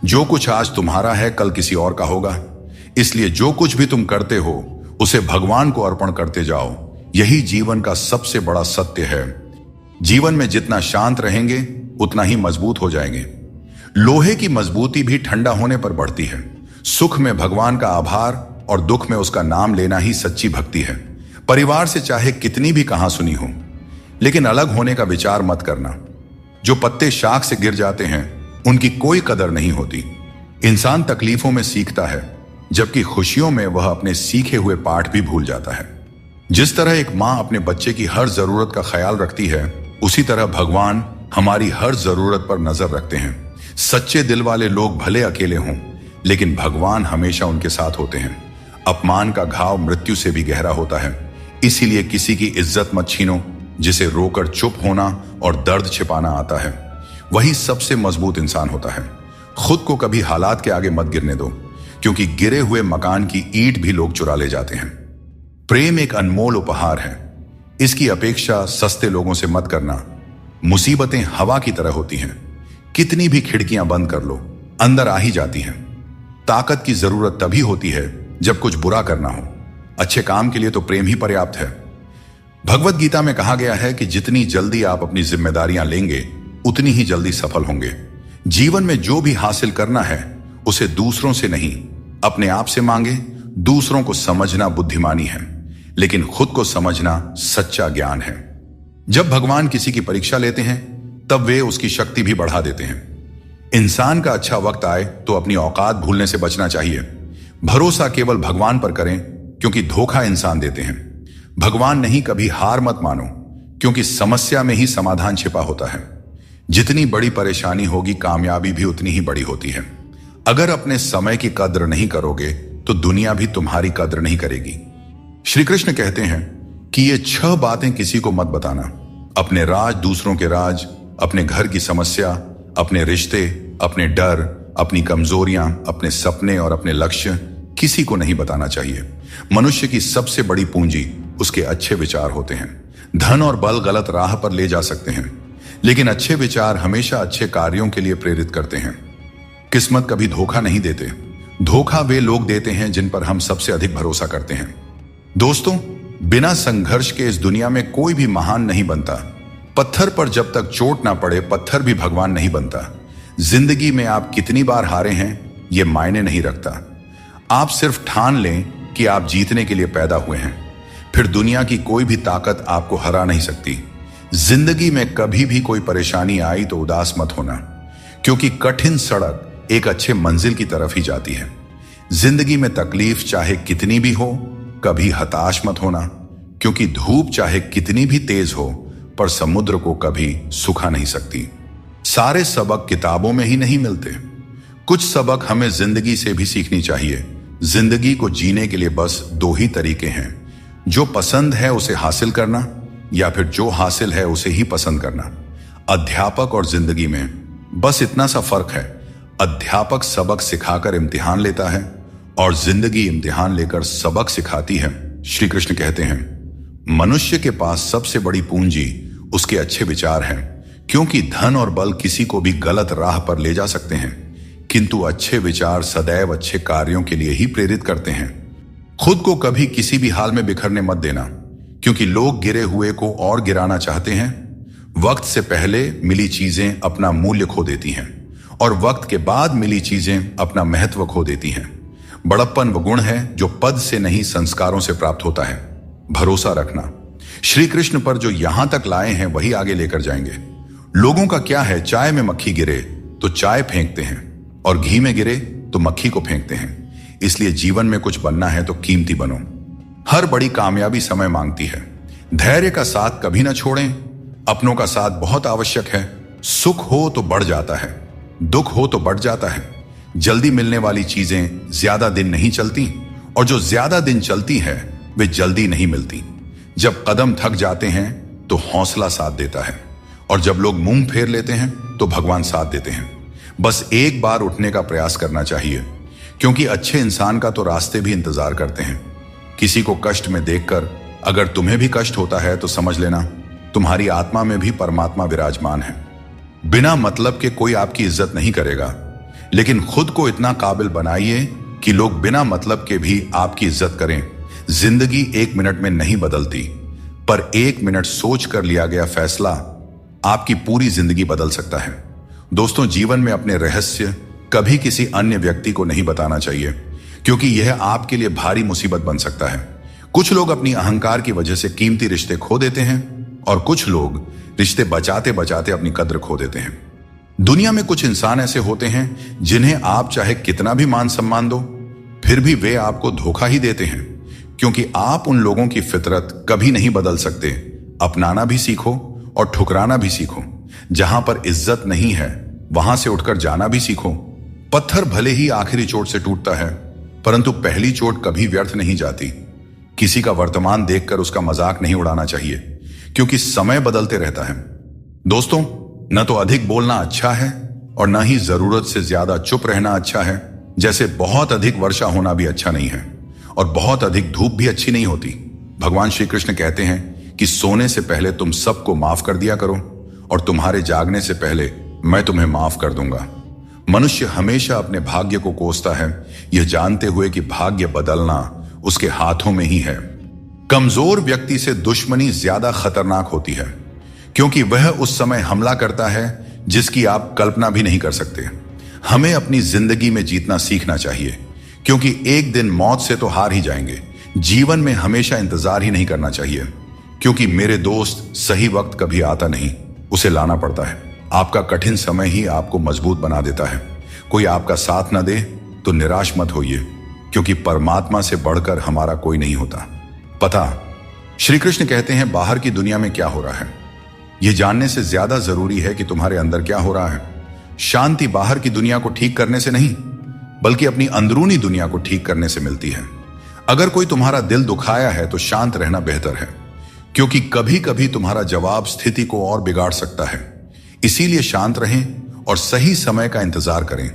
जो कुछ आज तुम्हारा है कल किसी और का होगा। इसलिए जो कुछ भी तुम करते हो उसे भगवान को अर्पण करते जाओ। यही जीवन का सबसे बड़ा सत्य है। जीवन में जितना शांत रहेंगे उतना ही मजबूत हो जाएंगे। लोहे की मजबूती भी ठंडा होने पर बढ़ती है। सुख में भगवान का आभार और दुख में उसका नाम लेना ही सच्ची भक्ति है। परिवार से चाहे कितनी भी कहां सुनी हो, लेकिन अलग होने का विचार मत करना। जो पत्ते शाख से गिर जाते हैं उनकी कोई कदर नहीं होती। इंसान तकलीफों में सीखता है, जबकि खुशियों में वह अपने सीखे हुए पाठ भी भूल जाता है। जिस तरह एक मां अपने बच्चे की हर जरूरत का ख्याल रखती है, उसी तरह भगवान हमारी हर जरूरत पर नजर रखते हैं। सच्चे दिल वाले लोग भले अकेले हों, लेकिन भगवान हमेशा उनके साथ होते हैं। अपमान का घाव मृत्यु से भी गहरा होता है। इसीलिए किसी की इज्जत मत छीनो। जिसे रोकर चुप होना और दर्द छिपाना आता है, वही सबसे मजबूत इंसान होता है। खुद को कभी हालात के आगे मत गिरने दो, क्योंकि गिरे हुए मकान की ईंट भी लोग चुरा ले जाते हैं। प्रेम एक अनमोल उपहार है। इसकी अपेक्षा सस्ते लोगों से मत करना। मुसीबतें हवा की तरह होती हैं। कितनी भी खिड़कियां बंद कर लो, अंदर आ ही जाती हैं। ताकत की जरूरत तभी होती है जब कुछ बुरा करना हो। अच्छे काम के लिए तो प्रेम ही पर्याप्त है। भगवत गीता में कहा गया है कि जितनी जल्दी आप अपनी जिम्मेदारियां लेंगे उतनी ही जल्दी सफल होंगे। जीवन में जो भी हासिल करना है उसे दूसरों से नहीं, अपने आप से मांगे। दूसरों को समझना बुद्धिमानी है, लेकिन खुद को समझना सच्चा ज्ञान है। जब भगवान किसी की परीक्षा लेते हैं तब वे उसकी शक्ति भी बढ़ा देते हैं। इंसान का अच्छा वक्त आए तो अपनी औकात भूलने से बचना चाहिए। भरोसा केवल भगवान पर करें, क्योंकि धोखा इंसान देते हैं। भगवान नहीं, कभी हार मत मानो, क्योंकि समस्या में ही समाधान छिपा होता है। जितनी बड़ी परेशानी होगी, कामयाबी भी उतनी ही बड़ी होती है। अगर अपने समय की कद्र नहीं करोगे तो दुनिया भी तुम्हारी कद्र नहीं करेगी। श्री कृष्ण कहते हैं कि ये 6 बातें किसी को मत बताना। अपने राज, दूसरों के राज, अपने घर की समस्या, अपने रिश्ते, अपने डर, अपनी कमजोरियां, अपने सपने और अपने लक्ष्य किसी को नहीं बताना चाहिए। मनुष्य की सबसे बड़ी पूंजी उसके अच्छे विचार होते हैं। धन और बल गलत राह पर ले जा सकते हैं, लेकिन अच्छे विचार हमेशा अच्छे कार्यों के लिए प्रेरित करते हैं। किस्मत कभी धोखा नहीं देते। धोखा वे लोग देते हैं जिन पर हम सबसे अधिक भरोसा करते हैं। दोस्तों, बिना संघर्ष के इस दुनिया में कोई भी महान नहीं बनता। पत्थर पर जब तक चोट ना पड़े, पत्थर भी भगवान नहीं बनता। जिंदगी में आप कितनी बार हारे हैं ये मायने नहीं रखता। आप सिर्फ ठान लें कि आप जीतने के लिए पैदा हुए हैं, फिर दुनिया की कोई भी ताकत आपको हरा नहीं सकती। जिंदगी में कभी भी कोई परेशानी आई तो उदास मत होना, क्योंकि कठिन सड़क एक अच्छे मंजिल की तरफ ही जाती है। जिंदगी में तकलीफ चाहे कितनी भी हो, कभी हताश मत होना, क्योंकि धूप चाहे कितनी भी तेज हो पर समुद्र को कभी सुखा नहीं सकती। सारे सबक किताबों में ही नहीं मिलते। कुछ सबक हमें जिंदगी से भी सीखनी चाहिए। जिंदगी को जीने के लिए बस 2 ही तरीके हैं, जो पसंद है उसे हासिल करना, या फिर जो हासिल है उसे ही पसंद करना। अध्यापक और जिंदगी में बस इतना सा फर्क है, अध्यापक सबक सिखाकर इम्तिहान लेता है और जिंदगी इम्तिहान लेकर सबक सिखाती है। श्री कृष्ण कहते हैं मनुष्य के पास सबसे बड़ी पूंजी उसके अच्छे विचार हैं, क्योंकि धन और बल किसी को भी गलत राह पर ले जा सकते हैं, किंतु अच्छे विचार सदैव अच्छे कार्यों के लिए ही प्रेरित करते हैं। खुद को कभी किसी भी हाल में बिखरने मत देना, क्योंकि लोग गिरे हुए को और गिराना चाहते हैं। वक्त से पहले मिली चीजें अपना मूल्य खो देती हैं और वक्त के बाद मिली चीजें अपना महत्व खो देती हैं। बड़प्पन वो गुण है जो पद से नहीं संस्कारों से प्राप्त होता है। भरोसा रखना, श्री कृष्ण पर जो यहां तक लाए हैं वही आगे लेकर जाएंगे। लोगों का क्या है, चाय में मक्खी गिरे तो चाय फेंकते हैं और घी में गिरे तो मक्खी को फेंकते हैं। इसलिए जीवन में कुछ बनना है तो कीमती बनो। हर बड़ी कामयाबी समय मांगती है। धैर्य का साथ कभी ना छोड़ें। अपनों का साथ बहुत आवश्यक है। सुख हो तो बढ़ जाता है, दुख हो तो बढ़ जाता है। जल्दी मिलने वाली चीजें ज्यादा दिन नहीं चलती और जो ज्यादा दिन चलती है वे जल्दी नहीं मिलती। जब कदम थक जाते हैं तो हौसला साथ देता है और जब लोग मुंह फेर लेते हैं तो भगवान साथ देते हैं। बस एक बार उठने का प्रयास करना चाहिए, क्योंकि अच्छे इंसान का तो रास्ते भी इंतजार करते हैं। किसी को कष्ट में देखकर अगर तुम्हें भी कष्ट होता है तो समझ लेना तुम्हारी आत्मा में भी परमात्मा विराजमान है। बिना मतलब के कोई आपकी इज्जत नहीं करेगा, लेकिन खुद को इतना काबिल बनाइए कि लोग बिना मतलब के भी आपकी इज्जत करें। जिंदगी 1 मिनट में नहीं बदलती, पर 1 मिनट सोच कर लिया गया फैसला आपकी पूरी जिंदगी बदल सकता है। दोस्तों, जीवन में अपने रहस्य कभी किसी अन्य व्यक्ति को नहीं बताना चाहिए, क्योंकि यह आपके लिए भारी मुसीबत बन सकता है। कुछ लोग अपनी अहंकार की वजह से कीमती रिश्ते खो देते हैं और कुछ लोग रिश्ते बचाते बचाते अपनी कद्र खो देते हैं। दुनिया में कुछ इंसान ऐसे होते हैं जिन्हें आप चाहे कितना भी मान सम्मान दो, फिर भी वे आपको धोखा ही देते हैं, क्योंकि आप उन लोगों की फितरत कभी नहीं बदल सकते। अपनाना भी सीखो और ठुकराना भी सीखो। जहां पर इज्जत नहीं है वहां से उठकर जाना भी सीखो। पत्थर भले ही आखिरी चोट से टूटता है, परंतु पहली चोट कभी व्यर्थ नहीं जाती। किसी का वर्तमान देखकर उसका मजाक नहीं उड़ाना चाहिए, क्योंकि समय बदलते रहता है। दोस्तों, न तो अधिक बोलना अच्छा है और न ही जरूरत से ज्यादा चुप रहना अच्छा है। जैसे बहुत अधिक वर्षा होना भी अच्छा नहीं है और बहुत अधिक धूप भी अच्छी नहीं होती। भगवान श्री कृष्ण कहते हैं कि सोने से पहले तुम सबको माफ कर दिया करो और तुम्हारे जागने से पहले मैं तुम्हें माफ कर दूंगा। मनुष्य हमेशा अपने भाग्य को कोसता है, यह जानते हुए कि भाग्य बदलना उसके हाथों में ही है। कमजोर व्यक्ति से दुश्मनी ज्यादा खतरनाक होती है, क्योंकि वह उस समय हमला करता है जिसकी आप कल्पना भी नहीं कर सकते। हमें अपनी जिंदगी में जीतना सीखना चाहिए, क्योंकि एक दिन मौत से तो हार ही जाएंगे। जीवन में हमेशा इंतजार ही नहीं करना चाहिए, क्योंकि मेरे दोस्त सही वक्त कभी आता नहीं, उसे लाना पड़ता है। आपका कठिन समय ही आपको मजबूत बना देता है। कोई आपका साथ न दे तो निराश मत होइए, क्योंकि परमात्मा से बढ़कर हमारा कोई नहीं होता। पता, श्री कृष्ण कहते हैं बाहर की दुनिया में क्या हो रहा है यह जानने से ज्यादा जरूरी है कि तुम्हारे अंदर क्या हो रहा है। शांति बाहर की दुनिया को ठीक करने से नहीं, बल्कि अपनी अंदरूनी दुनिया को ठीक करने से मिलती है। अगर कोई तुम्हारा दिल दुखाया है तो शांत रहना बेहतर है, क्योंकि कभी कभी तुम्हारा जवाब स्थिति को और बिगाड़ सकता है। इसीलिए शांत रहें और सही समय का इंतजार करें।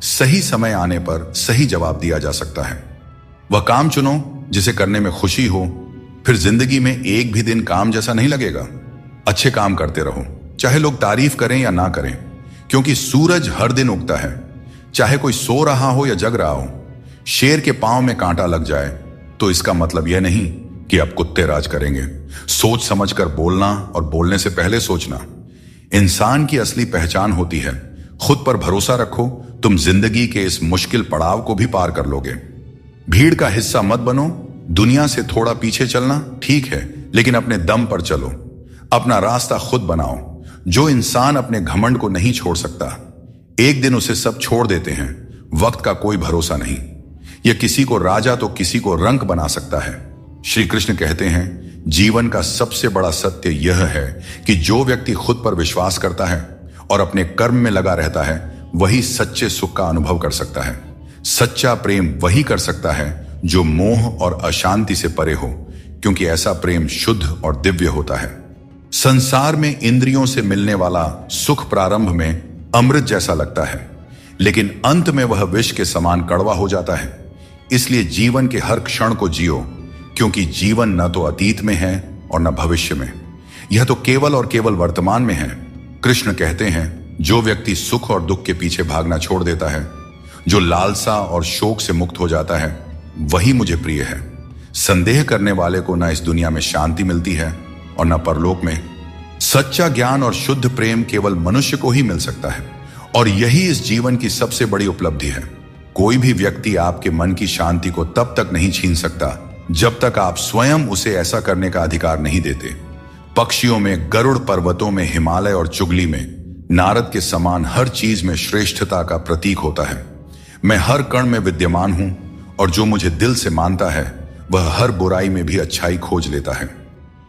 सही समय आने पर सही जवाब दिया जा सकता है। वह काम चुनो जिसे करने में खुशी हो, फिर जिंदगी में एक भी दिन काम जैसा नहीं लगेगा। अच्छे काम करते रहो, चाहे लोग तारीफ करें या ना करें, क्योंकि सूरज हर दिन उगता है, चाहे कोई सो रहा हो या जग रहा हो। शेर के पांव में कांटा लग जाए तो इसका मतलब यह नहीं कि अब कुत्ते राज करेंगे। सोच समझकर बोलना और बोलने से पहले सोचना इंसान की असली पहचान होती है। खुद पर भरोसा रखो, तुम जिंदगी के इस मुश्किल पड़ाव को भी पार कर लोगे। भीड़ का हिस्सा मत बनो। दुनिया से थोड़ा पीछे चलना ठीक है, लेकिन अपने दम पर चलो। अपना रास्ता खुद बनाओ। जो इंसान अपने घमंड को नहीं छोड़ सकता, एक दिन उसे सब छोड़ देते हैं। वक्त का कोई भरोसा नहीं। यह किसी को राजा तो किसी को रंक बना सकता है। श्री कृष्ण कहते हैं जीवन का सबसे बड़ा सत्य यह है कि जो व्यक्ति खुद पर विश्वास करता है और अपने कर्म में लगा रहता है, वही सच्चे सुख का अनुभव कर सकता है। सच्चा प्रेम वही कर सकता है जो मोह और अशांति से परे हो, क्योंकि ऐसा प्रेम शुद्ध और दिव्य होता है। संसार में इंद्रियों से मिलने वाला सुख प्रारंभ में अमृत जैसा लगता है, लेकिन अंत में वह विष के समान कड़वा हो जाता है। इसलिए जीवन के हर क्षण को जियो, क्योंकि जीवन न तो अतीत में है और न भविष्य में, यह तो केवल और केवल वर्तमान में है। कृष्ण कहते हैं, जो व्यक्ति सुख और दुख के पीछे भागना छोड़ देता है, जो लालसा और शोक से मुक्त हो जाता है, वही मुझे प्रिय है। संदेह करने वाले को न इस दुनिया में शांति मिलती है और न परलोक में। सच्चा ज्ञान और शुद्ध प्रेम केवल मनुष्य को ही मिल सकता है, और यही इस जीवन की सबसे बड़ी उपलब्धि है। कोई भी व्यक्ति आपके मन की शांति को तब तक नहीं छीन सकता जब तक आप स्वयं उसे ऐसा करने का अधिकार नहीं देते। पक्षियों में गरुड़, पर्वतों में हिमालय और चुगली में नारद के समान हर चीज में श्रेष्ठता का प्रतीक होता है। मैं हर कण में विद्यमान हूं, और जो मुझे दिल से मानता है वह हर बुराई में भी अच्छाई खोज लेता है।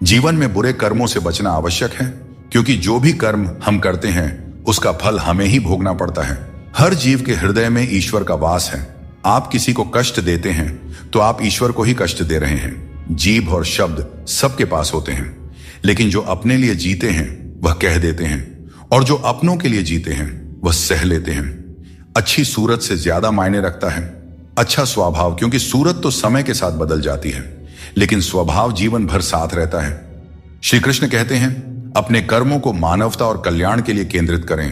जीवन में बुरे कर्मों से बचना आवश्यक है, क्योंकि जो भी कर्म हम करते हैं उसका फल हमें ही भोगना पड़ता है। हर जीव के हृदय में ईश्वर का वास है। आप किसी को कष्ट देते हैं तो आप ईश्वर को ही कष्ट दे रहे हैं। जीभ और शब्द सबके पास होते हैं, लेकिन जो अपने लिए जीते हैं वह कह देते हैं, और जो अपनों के लिए जीते हैं वह सह लेते हैं। अच्छी सूरत से ज्यादा मायने रखता है अच्छा स्वभाव, क्योंकि सूरत तो समय के साथ बदल जाती है, लेकिन स्वभाव जीवन भर साथ रहता है। श्री कृष्ण कहते हैं, अपने कर्मों को मानवता और कल्याण के लिए केंद्रित करें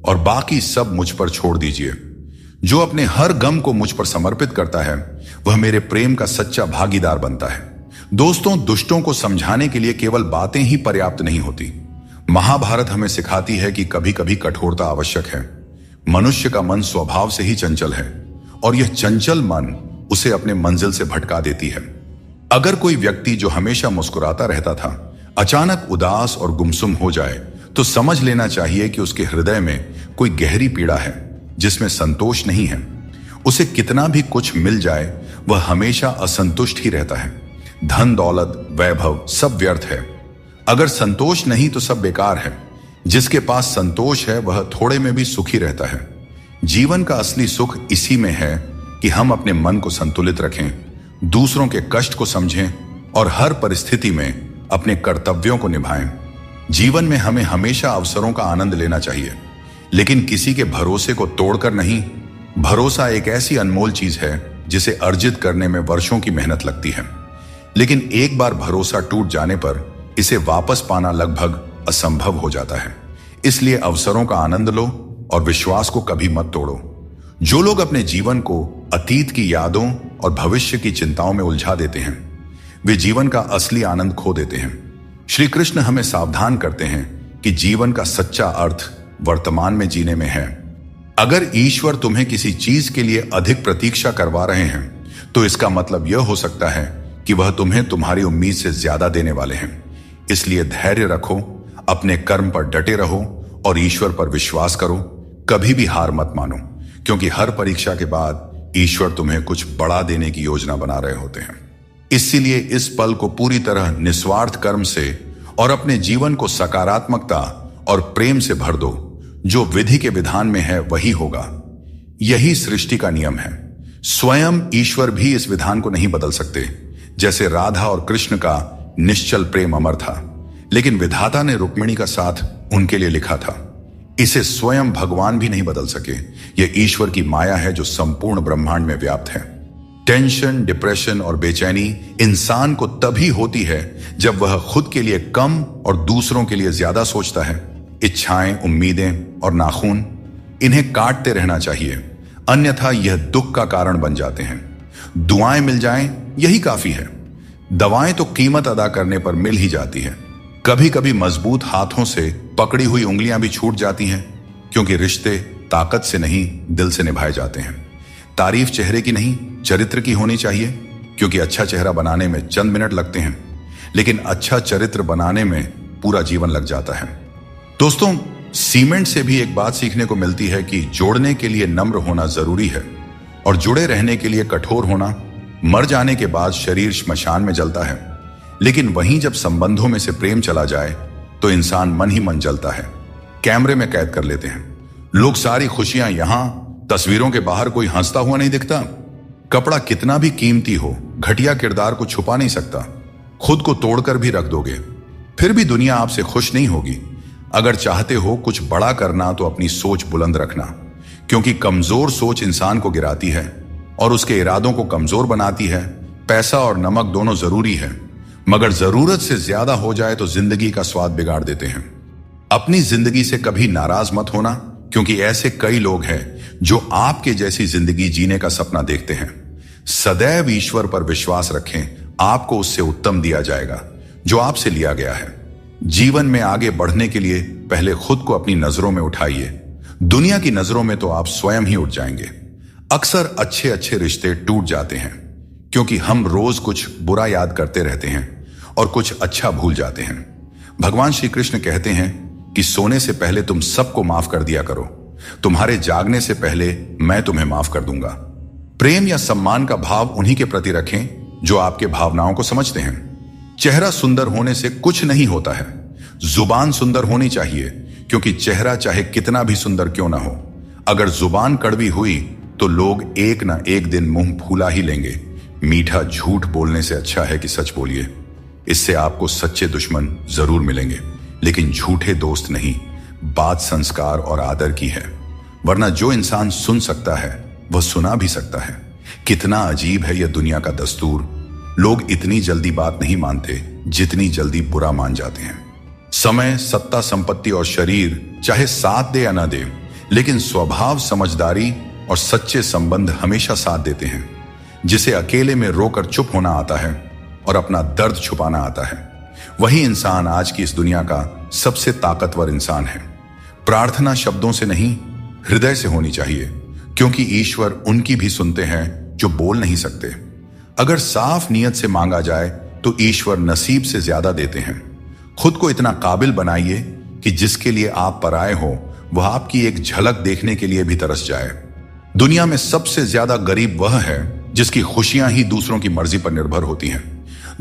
और बाकी सब मुझ पर छोड़ दीजिए। जो अपने हर गम को मुझ पर समर्पित करता है वह मेरे प्रेम का सच्चा भागीदार बनता है। दोस्तों, दुष्टों को समझाने के लिए केवल बातें ही पर्याप्त नहीं होती। महाभारत हमें सिखाती है कि कभी कभी कठोरता आवश्यक है। मनुष्य का मन स्वभाव से ही चंचल है, और यह चंचल मन उसे अपने मंजिल से भटका देती है। अगर कोई व्यक्ति जो हमेशा मुस्कुराता रहता था अचानक उदास और गुमसुम हो जाए, तो समझ लेना चाहिए कि उसके हृदय में कोई गहरी पीड़ा है जिसमें संतोष नहीं है। उसे कितना भी कुछ मिल जाए वह हमेशा असंतुष्ट ही रहता है। धन, दौलत, वैभव सब व्यर्थ है। अगर संतोष नहीं तो सब बेकार है। जिसके पास संतोष है वह थोड़े में भी सुखी रहता है। जीवन का असली सुख इसी में है कि हम अपने मन को संतुलित रखें, दूसरों के कष्ट को समझें और हर परिस्थिति में अपने कर्तव्यों को निभाएं। जीवन में हमें हमेशा अवसरों का आनंद लेना चाहिए, लेकिन किसी के भरोसे को तोड़कर नहीं। भरोसा एक ऐसी अनमोल चीज है जिसे अर्जित करने में वर्षों की मेहनत लगती है, लेकिन एक बार भरोसा टूट जाने पर इसे वापस पाना लगभग असंभव हो जाता है। इसलिए अवसरों का आनंद लो और विश्वास को कभी मत तोड़ो। जो लोग अपने जीवन को अतीत की यादों और भविष्य की चिंताओं में उलझा देते हैं, वे जीवन का असली आनंद खो देते हैं। श्री कृष्ण हमें सावधान करते हैं कि जीवन का सच्चा अर्थ वर्तमान में जीने में है। अगर ईश्वर तुम्हें किसी चीज के लिए अधिक प्रतीक्षा करवा रहे हैं, तो इसका मतलब यह हो सकता है कि वह तुम्हें तुम्हारी उम्मीद से ज्यादा देने वाले हैं। इसलिए धैर्य रखो, अपने कर्म पर डटे रहो और ईश्वर पर विश्वास करो। कभी भी हार मत मानो, क्योंकि हर परीक्षा के बाद ईश्वर तुम्हें कुछ बड़ा देने की योजना बना रहे होते हैं। इसीलिए इस पल को पूरी तरह निस्वार्थ कर्म से और अपने जीवन को सकारात्मकता और प्रेम से भर दो। जो विधि के विधान में है वही होगा। यही सृष्टि का नियम है। स्वयं ईश्वर भी इस विधान को नहीं बदल सकते। जैसे राधा और कृष्ण का निश्चल प्रेम अमर था, लेकिन विधाता ने रुक्मिणी का साथ उनके लिए लिखा था। इसे स्वयं भगवान भी नहीं बदल सके। यह ईश्वर की माया है जो संपूर्ण ब्रह्मांड में व्याप्त है। टेंशन, डिप्रेशन और बेचैनी इंसान को तभी होती है जब वह खुद के लिए कम और दूसरों के लिए ज्यादा सोचता है। इच्छाएं, उम्मीदें और नाखून, इन्हें काटते रहना चाहिए, अन्यथा यह दुख का कारण बन जाते हैं। दुआएं मिल जाएं यही काफी है। दवाएं तो कीमत अदा करने पर मिल ही जाती है। कभी कभी मजबूत हाथों से पकड़ी हुई उंगलियां भी छूट जाती हैं, क्योंकि रिश्ते ताकत से नहीं दिल से निभाए जाते हैं। तारीफ चेहरे की नहीं चरित्र की होनी चाहिए, क्योंकि अच्छा चेहरा बनाने में चंद मिनट लगते हैं, लेकिन अच्छा चरित्र बनाने में पूरा जीवन लग जाता है। दोस्तों, सीमेंट से भी एक बात सीखने को मिलती है कि जोड़ने के लिए नम्र होना जरूरी है और जुड़े रहने के लिए कठोर होना। मर जाने के बाद शरीर श्मशान में जलता है, लेकिन वहीं जब संबंधों में से प्रेम चला जाए तो इंसान मन ही मन जलता है, कैमरे में कैद कर लेते हैं। लोग सारी खुशियां यहां, तस्वीरों के बाहर कोई हंसता हुआ नहीं दिखता। कपड़ा कितना भी कीमती हो, घटिया किरदार को छुपा नहीं सकता। खुद को तोड़कर भी रख दोगे, फिर भी दुनिया आपसे खुश नहीं होगी। अगर चाहते हो कुछ बड़ा करना तो अपनी सोच बुलंद रखना, क्योंकि कमजोर सोच इंसान को गिराती है और उसके इरादों को कमजोर बनाती है। पैसा और नमक दोनों जरूरी है, मगर जरूरत से ज्यादा हो जाए तो जिंदगी का स्वाद बिगाड़ देते हैं। अपनी जिंदगी से कभी नाराज मत होना, क्योंकि ऐसे कई लोग हैं जो आपके जैसी जिंदगी जीने का सपना देखते हैं। सदैव ईश्वर पर विश्वास रखें, आपको उससे उत्तम दिया जाएगा जो आपसे लिया गया है। जीवन में आगे बढ़ने के लिए पहले खुद को अपनी नजरों में उठाइए। दुनिया की नजरों में तो आप स्वयं ही उठ जाएंगे। अक्सर अच्छे अच्छे रिश्ते टूट जाते हैं क्योंकि हम रोज कुछ बुरा याद करते रहते हैं और कुछ अच्छा भूल जाते हैं। भगवान श्री कृष्ण कहते हैं कि सोने से पहले तुम सबको माफ कर दिया करो, तुम्हारे जागने से पहले मैं तुम्हें माफ कर दूंगा। प्रेम या सम्मान का भाव उन्हीं के प्रति रखें जो आपके भावनाओं को समझते हैं। चेहरा सुंदर होने से कुछ नहीं होता है, जुबान सुंदर होनी चाहिए, क्योंकि चेहरा चाहे कितना भी सुंदर क्यों ना हो, अगर जुबान कड़वी हुई तो लोग एक ना एक दिन मुंह फूला ही लेंगे। मीठा झूठ बोलने से अच्छा है कि सच बोलिए। इससे आपको सच्चे दुश्मन जरूर मिलेंगे, लेकिन झूठे दोस्त नहीं। बात संस्कार और आदर की है, वरना जो इंसान सुन सकता है वह सुना भी सकता है। कितना अजीब है यह दुनिया का दस्तूर। लोग इतनी जल्दी बात नहीं मानते जितनी जल्दी बुरा मान जाते हैं। समय, सत्ता, संपत्ति और शरीर चाहे साथ दे या ना दे, लेकिन स्वभाव, समझदारी और सच्चे संबंध हमेशा साथ देते हैं। जिसे अकेले में रोकर चुप होना आता है और अपना दर्द छुपाना आता है, वही इंसान आज की इस दुनिया का सबसे ताकतवर इंसान है। प्रार्थना शब्दों से नहीं, हृदय से होनी चाहिए, क्योंकि ईश्वर उनकी भी सुनते हैं जो बोल नहीं सकते। अगर साफ नियत से मांगा जाए तो ईश्वर नसीब से ज्यादा देते हैं। खुद को इतना काबिल बनाइए कि जिसके लिए आप पराए हो वह आपकी एक झलक देखने के लिए भी तरस जाए। दुनिया में सबसे ज्यादा गरीब वह है जिसकी खुशियां ही दूसरों की मर्जी पर निर्भर होती हैं।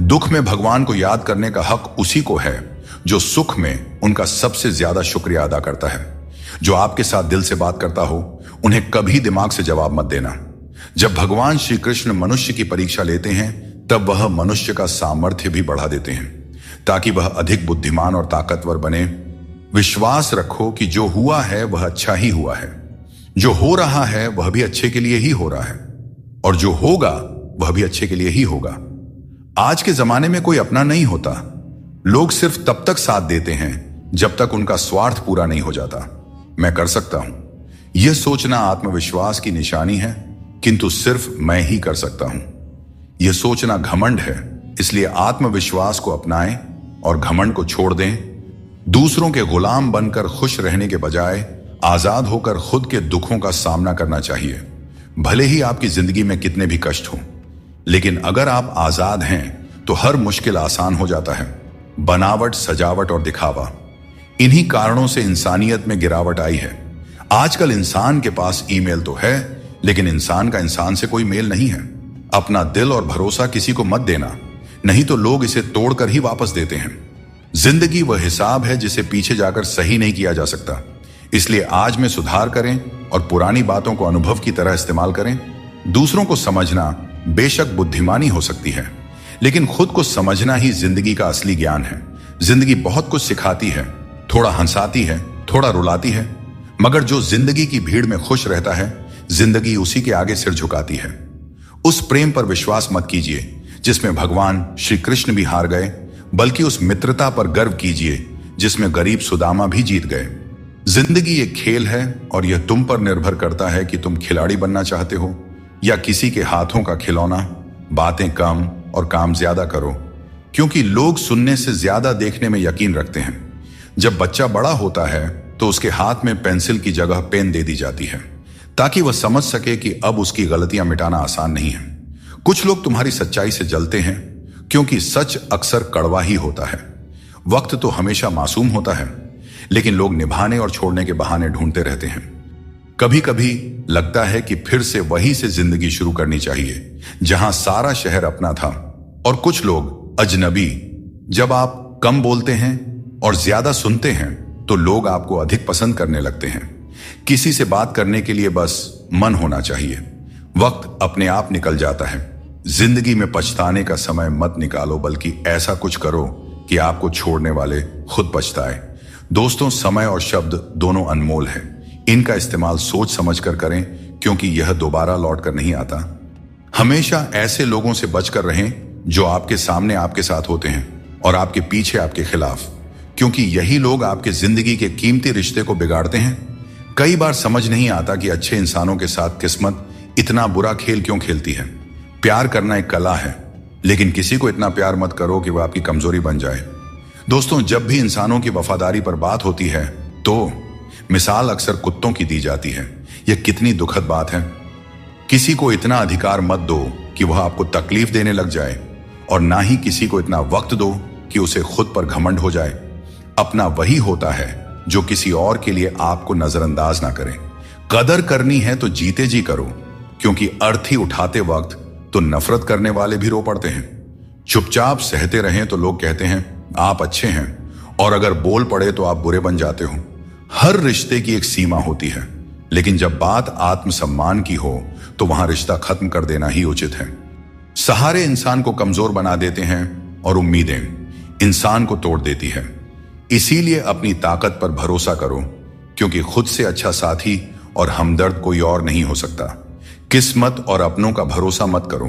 दुख में भगवान को याद करने का हक उसी को है जो सुख में उनका सबसे ज्यादा शुक्रिया अदा करता है। जो आपके साथ दिल से बात करता हो उन्हें कभी दिमाग से जवाब मत देना। जब भगवान श्री कृष्ण मनुष्य की परीक्षा लेते हैं तब वह मनुष्य का सामर्थ्य भी बढ़ा देते हैं ताकि वह अधिक बुद्धिमान और ताकतवर बने। विश्वास रखो कि जो हुआ है वह अच्छा ही हुआ है, जो हो रहा है वह भी अच्छे के लिए ही हो रहा है, और जो होगा वह भी अच्छे के लिए ही होगा। आज के जमाने में कोई अपना नहीं होता। लोग सिर्फ तब तक साथ देते हैं जब तक उनका स्वार्थ पूरा नहीं हो जाता। मैं कर सकता हूं, यह सोचना आत्मविश्वास की निशानी है, किंतु सिर्फ मैं ही कर सकता हूं, यह सोचना घमंड है। इसलिए आत्मविश्वास को अपनाएं और घमंड को छोड़ दें। दूसरों के गुलाम बनकर खुश रहने के बजाय आजाद होकर खुद के दुखों का सामना करना चाहिए। भले ही आपकी जिंदगी में कितने भी कष्ट हों, लेकिन अगर आप आजाद हैं तो हर मुश्किल आसान हो जाता है। बनावट, सजावट और दिखावा, इन्हीं कारणों से इंसानियत में गिरावट आई है। आजकल इंसान के पास ईमेल तो है, लेकिन इंसान का इंसान से कोई मेल नहीं है। अपना दिल और भरोसा किसी को मत देना, नहीं तो लोग इसे तोड़कर ही वापस देते हैं। जिंदगी वह हिसाब है जिसे पीछे जाकर सही नहीं किया जा सकता। इसलिए आज में सुधार करें और पुरानी बातों को अनुभव की तरह इस्तेमाल करें। दूसरों को समझना बेशक बुद्धिमानी हो सकती है, लेकिन खुद को समझना ही जिंदगी का असली ज्ञान है। जिंदगी बहुत कुछ सिखाती है, थोड़ा हंसाती है, थोड़ा रुलाती है, मगर जो जिंदगी की भीड़ में खुश रहता है, जिंदगी उसी के आगे सिर झुकाती है। उस प्रेम पर विश्वास मत कीजिए जिसमें भगवान श्री कृष्ण भी हार गए, बल्कि उस मित्रता पर गर्व कीजिए जिसमें गरीब सुदामा भी जीत गए। जिंदगी एक खेल है और यह तुम पर निर्भर करता है कि तुम खिलाड़ी बनना चाहते हो या किसी के हाथों का खिलौना। बातें कम और काम ज्यादा करो, क्योंकि लोग सुनने से ज्यादा देखने में यकीन रखते हैं। जब बच्चा बड़ा होता है तो उसके हाथ में पेंसिल की जगह पेन दे दी जाती है ताकि वह समझ सके कि अब उसकी गलतियां मिटाना आसान नहीं है। कुछ लोग तुम्हारी सच्चाई से जलते हैं क्योंकि सच अक्सर कड़वा ही होता है। वक्त तो हमेशा मासूम होता है, लेकिन लोग निभाने और छोड़ने के बहाने ढूंढते रहते हैं। कभी कभी लगता है कि फिर से वहीं से जिंदगी शुरू करनी चाहिए जहां सारा शहर अपना था और कुछ लोग अजनबी। जब आप कम बोलते हैं और ज्यादा सुनते हैं तो लोग आपको अधिक पसंद करने लगते हैं। किसी से बात करने के लिए बस मन होना चाहिए। वक्त अपने आप निकल जाता है। जिंदगी में पछताने का समय मत निकालो, बल्कि ऐसा कुछ करो कि आपको छोड़ने वाले खुद पछताए। दोस्तों, समय और शब्द दोनों अनमोल हैं। इनका इस्तेमाल सोच समझकर करें, क्योंकि यह दोबारा लौट कर नहीं आता। हमेशा ऐसे लोगों से बचकर रहें जो आपके सामने आपके साथ होते हैं और आपके पीछे आपके खिलाफ, क्योंकि यही लोग आपके जिंदगी के कीमती रिश्ते को बिगाड़ते हैं। कई बार समझ नहीं आता कि अच्छे इंसानों के साथ किस्मत इतना बुरा खेल क्यों खेलती है। प्यार करना एक कला है, लेकिन किसी को इतना प्यार मत करो कि वह आपकी कमजोरी बन जाए। दोस्तों, जब भी इंसानों की वफादारी पर बात होती है तो मिसाल अक्सर कुत्तों की दी जाती है। यह कितनी दुखद बात है। किसी को इतना अधिकार मत दो कि वह आपको तकलीफ देने लग जाए, और ना ही किसी को इतना वक्त दो कि उसे खुद पर घमंड हो जाए। अपना वही होता है जो किसी और के लिए आपको नजरअंदाज ना करे। कदर करनी है तो जीते जी करो, क्योंकि अर्थी उठाते वक्त तो नफरत करने वाले भी रो पड़ते हैं। चुपचाप सहते रहें तो लोग कहते हैं आप अच्छे हैं, और अगर बोल पड़े तो आप बुरे बन जाते हो। हर रिश्ते की एक सीमा होती है, लेकिन जब बात आत्मसम्मान की हो तो वहां रिश्ता खत्म कर देना ही उचित है। सहारे इंसान को कमजोर बना देते हैं और उम्मीदें इंसान को तोड़ देती है। इसीलिए अपनी ताकत पर भरोसा करो, क्योंकि खुद से अच्छा साथी और हमदर्द कोई और नहीं हो सकता। किस्मत और अपनों का भरोसा मत करो,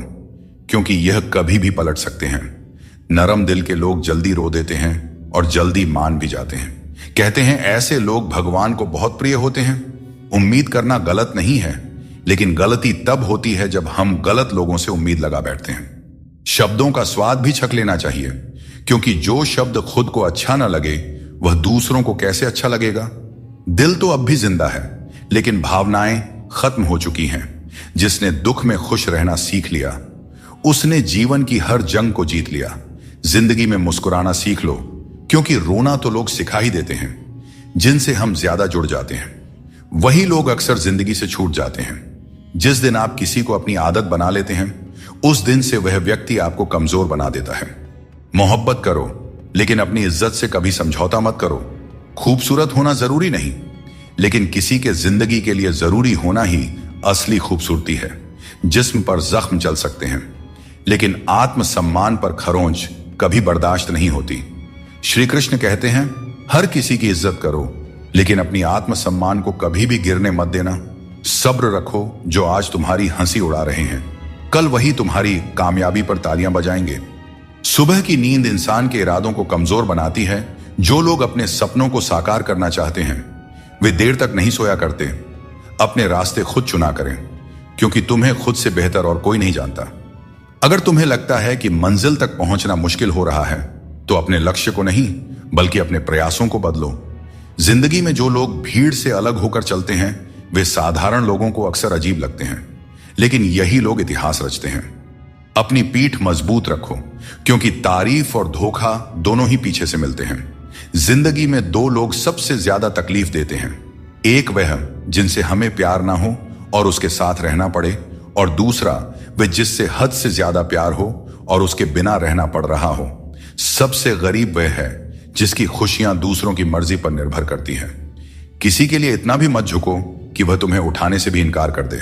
क्योंकि यह कभी भी पलट सकते हैं। नरम दिल के लोग जल्दी रो देते हैं और जल्दी मान भी जाते हैं। कहते हैं ऐसे लोग भगवान को बहुत प्रिय होते हैं। उम्मीद करना गलत नहीं है, लेकिन गलती तब होती है जब हम गलत लोगों से उम्मीद लगा बैठते हैं। शब्दों का स्वाद भी छक लेना चाहिए, क्योंकि जो शब्द खुद को अच्छा ना लगे वह दूसरों को कैसे अच्छा लगेगा। दिल तो अब भी जिंदा है, लेकिन भावनाएं खत्म हो चुकी हैं। जिसने दुख में खुश रहना सीख लिया, उसने जीवन की हर जंग को जीत लिया। जिंदगी में मुस्कुराना सीख लो, क्योंकि रोना तो लोग सिखा ही देते हैं। जिनसे हम ज्यादा जुड़ जाते हैं वही लोग अक्सर जिंदगी से छूट जाते हैं। जिस दिन आप किसी को अपनी आदत बना लेते हैं, उस दिन से वह व्यक्ति आपको कमजोर बना देता है। मोहब्बत करो, लेकिन अपनी इज्जत से कभी समझौता मत करो। खूबसूरत होना जरूरी नहीं, लेकिन किसी के जिंदगी के लिए जरूरी होना ही असली खूबसूरती है। जिस्म पर जख्म चल सकते हैं, लेकिन आत्मसम्मान पर खरोंच कभी बर्दाश्त नहीं होती। श्री कृष्ण कहते हैं हर किसी की इज्जत करो, लेकिन अपनी आत्मसम्मान को कभी भी गिरने मत देना। सब्र रखो, जो आज तुम्हारी हंसी उड़ा रहे हैं कल वही तुम्हारी कामयाबी पर तालियां बजाएंगे। सुबह की नींद इंसान के इरादों को कमजोर बनाती है। जो लोग अपने सपनों को साकार करना चाहते हैं वे देर तक नहीं सोया करते। अपने रास्ते खुद चुना करें, क्योंकि तुम्हें खुद से बेहतर और कोई नहीं जानता। अगर तुम्हें लगता है कि मंजिल तक पहुंचना मुश्किल हो रहा है, तो अपने लक्ष्य को नहीं बल्कि अपने प्रयासों को बदलो। जिंदगी में जो लोग भीड़ से अलग होकर चलते हैं वे साधारण लोगों को अक्सर अजीब लगते हैं, लेकिन यही लोग इतिहास रचते हैं। अपनी पीठ मजबूत रखो, क्योंकि तारीफ और धोखा दोनों ही पीछे से मिलते हैं। जिंदगी में दो लोग सबसे ज्यादा तकलीफ देते हैं। एक वह जिनसे हमें प्यार ना हो और उसके साथ रहना पड़े, और दूसरा वह जिससे हद से ज्यादा प्यार हो और उसके बिना रहना पड़ रहा हो। सबसे गरीब वह है जिसकी खुशियां दूसरों की मर्जी पर निर्भर करती हैं। किसी के लिए इतना भी मत झुको कि वह तुम्हें उठाने से भी इनकार कर दे।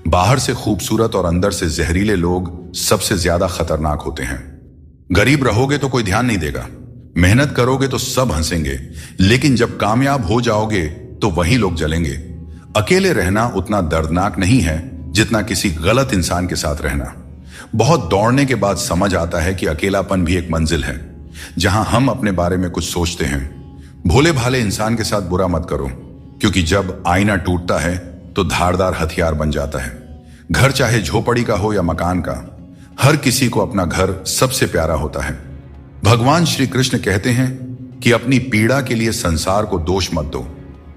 बाहर से खूबसूरत और अंदर से जहरीले लोग सबसे ज्यादा खतरनाक होते हैं। गरीब रहोगे तो कोई ध्यान नहीं देगा, मेहनत करोगे तो सब हंसेंगे, लेकिन जब कामयाब हो जाओगे तो वही लोग जलेंगे। अकेले रहना उतना दर्दनाक नहीं है जितना किसी गलत इंसान के साथ रहना। बहुत दौड़ने के बाद समझ आता है कि अकेलापन भी एक मंजिल है, जहां हम अपने बारे में कुछ सोचते हैं। भोले भाले इंसान के साथ बुरा मत करो, क्योंकि जब आईना टूटता है तो धारदार हथियार बन जाता है। घर चाहे झोपड़ी का हो या मकान का, हर किसी को अपना घर सबसे प्यारा होता है। भगवान श्री कृष्ण कहते हैं कि अपनी पीड़ा के लिए संसार को दोष मत दो।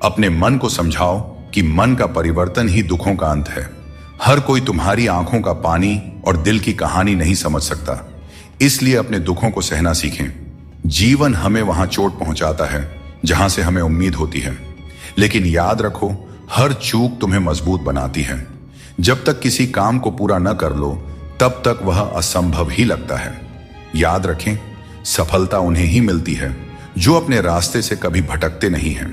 अपने मन को समझाओ कि मन का परिवर्तन ही दुखों का अंत है। हर कोई तुम्हारी आंखों का पानी और दिल की कहानी नहीं समझ सकता, इसलिए अपने दुखों को सहना सीखें। जीवन हमें वहां चोट पहुंचाता है जहां से हमें उम्मीद होती है, लेकिन याद रखो हर चूक तुम्हें मजबूत बनाती है। जब तक किसी काम को पूरा न कर लो तब तक वह असंभव ही लगता है। याद रखें, सफलता उन्हें ही मिलती है जो अपने रास्ते से कभी भटकते नहीं हैं।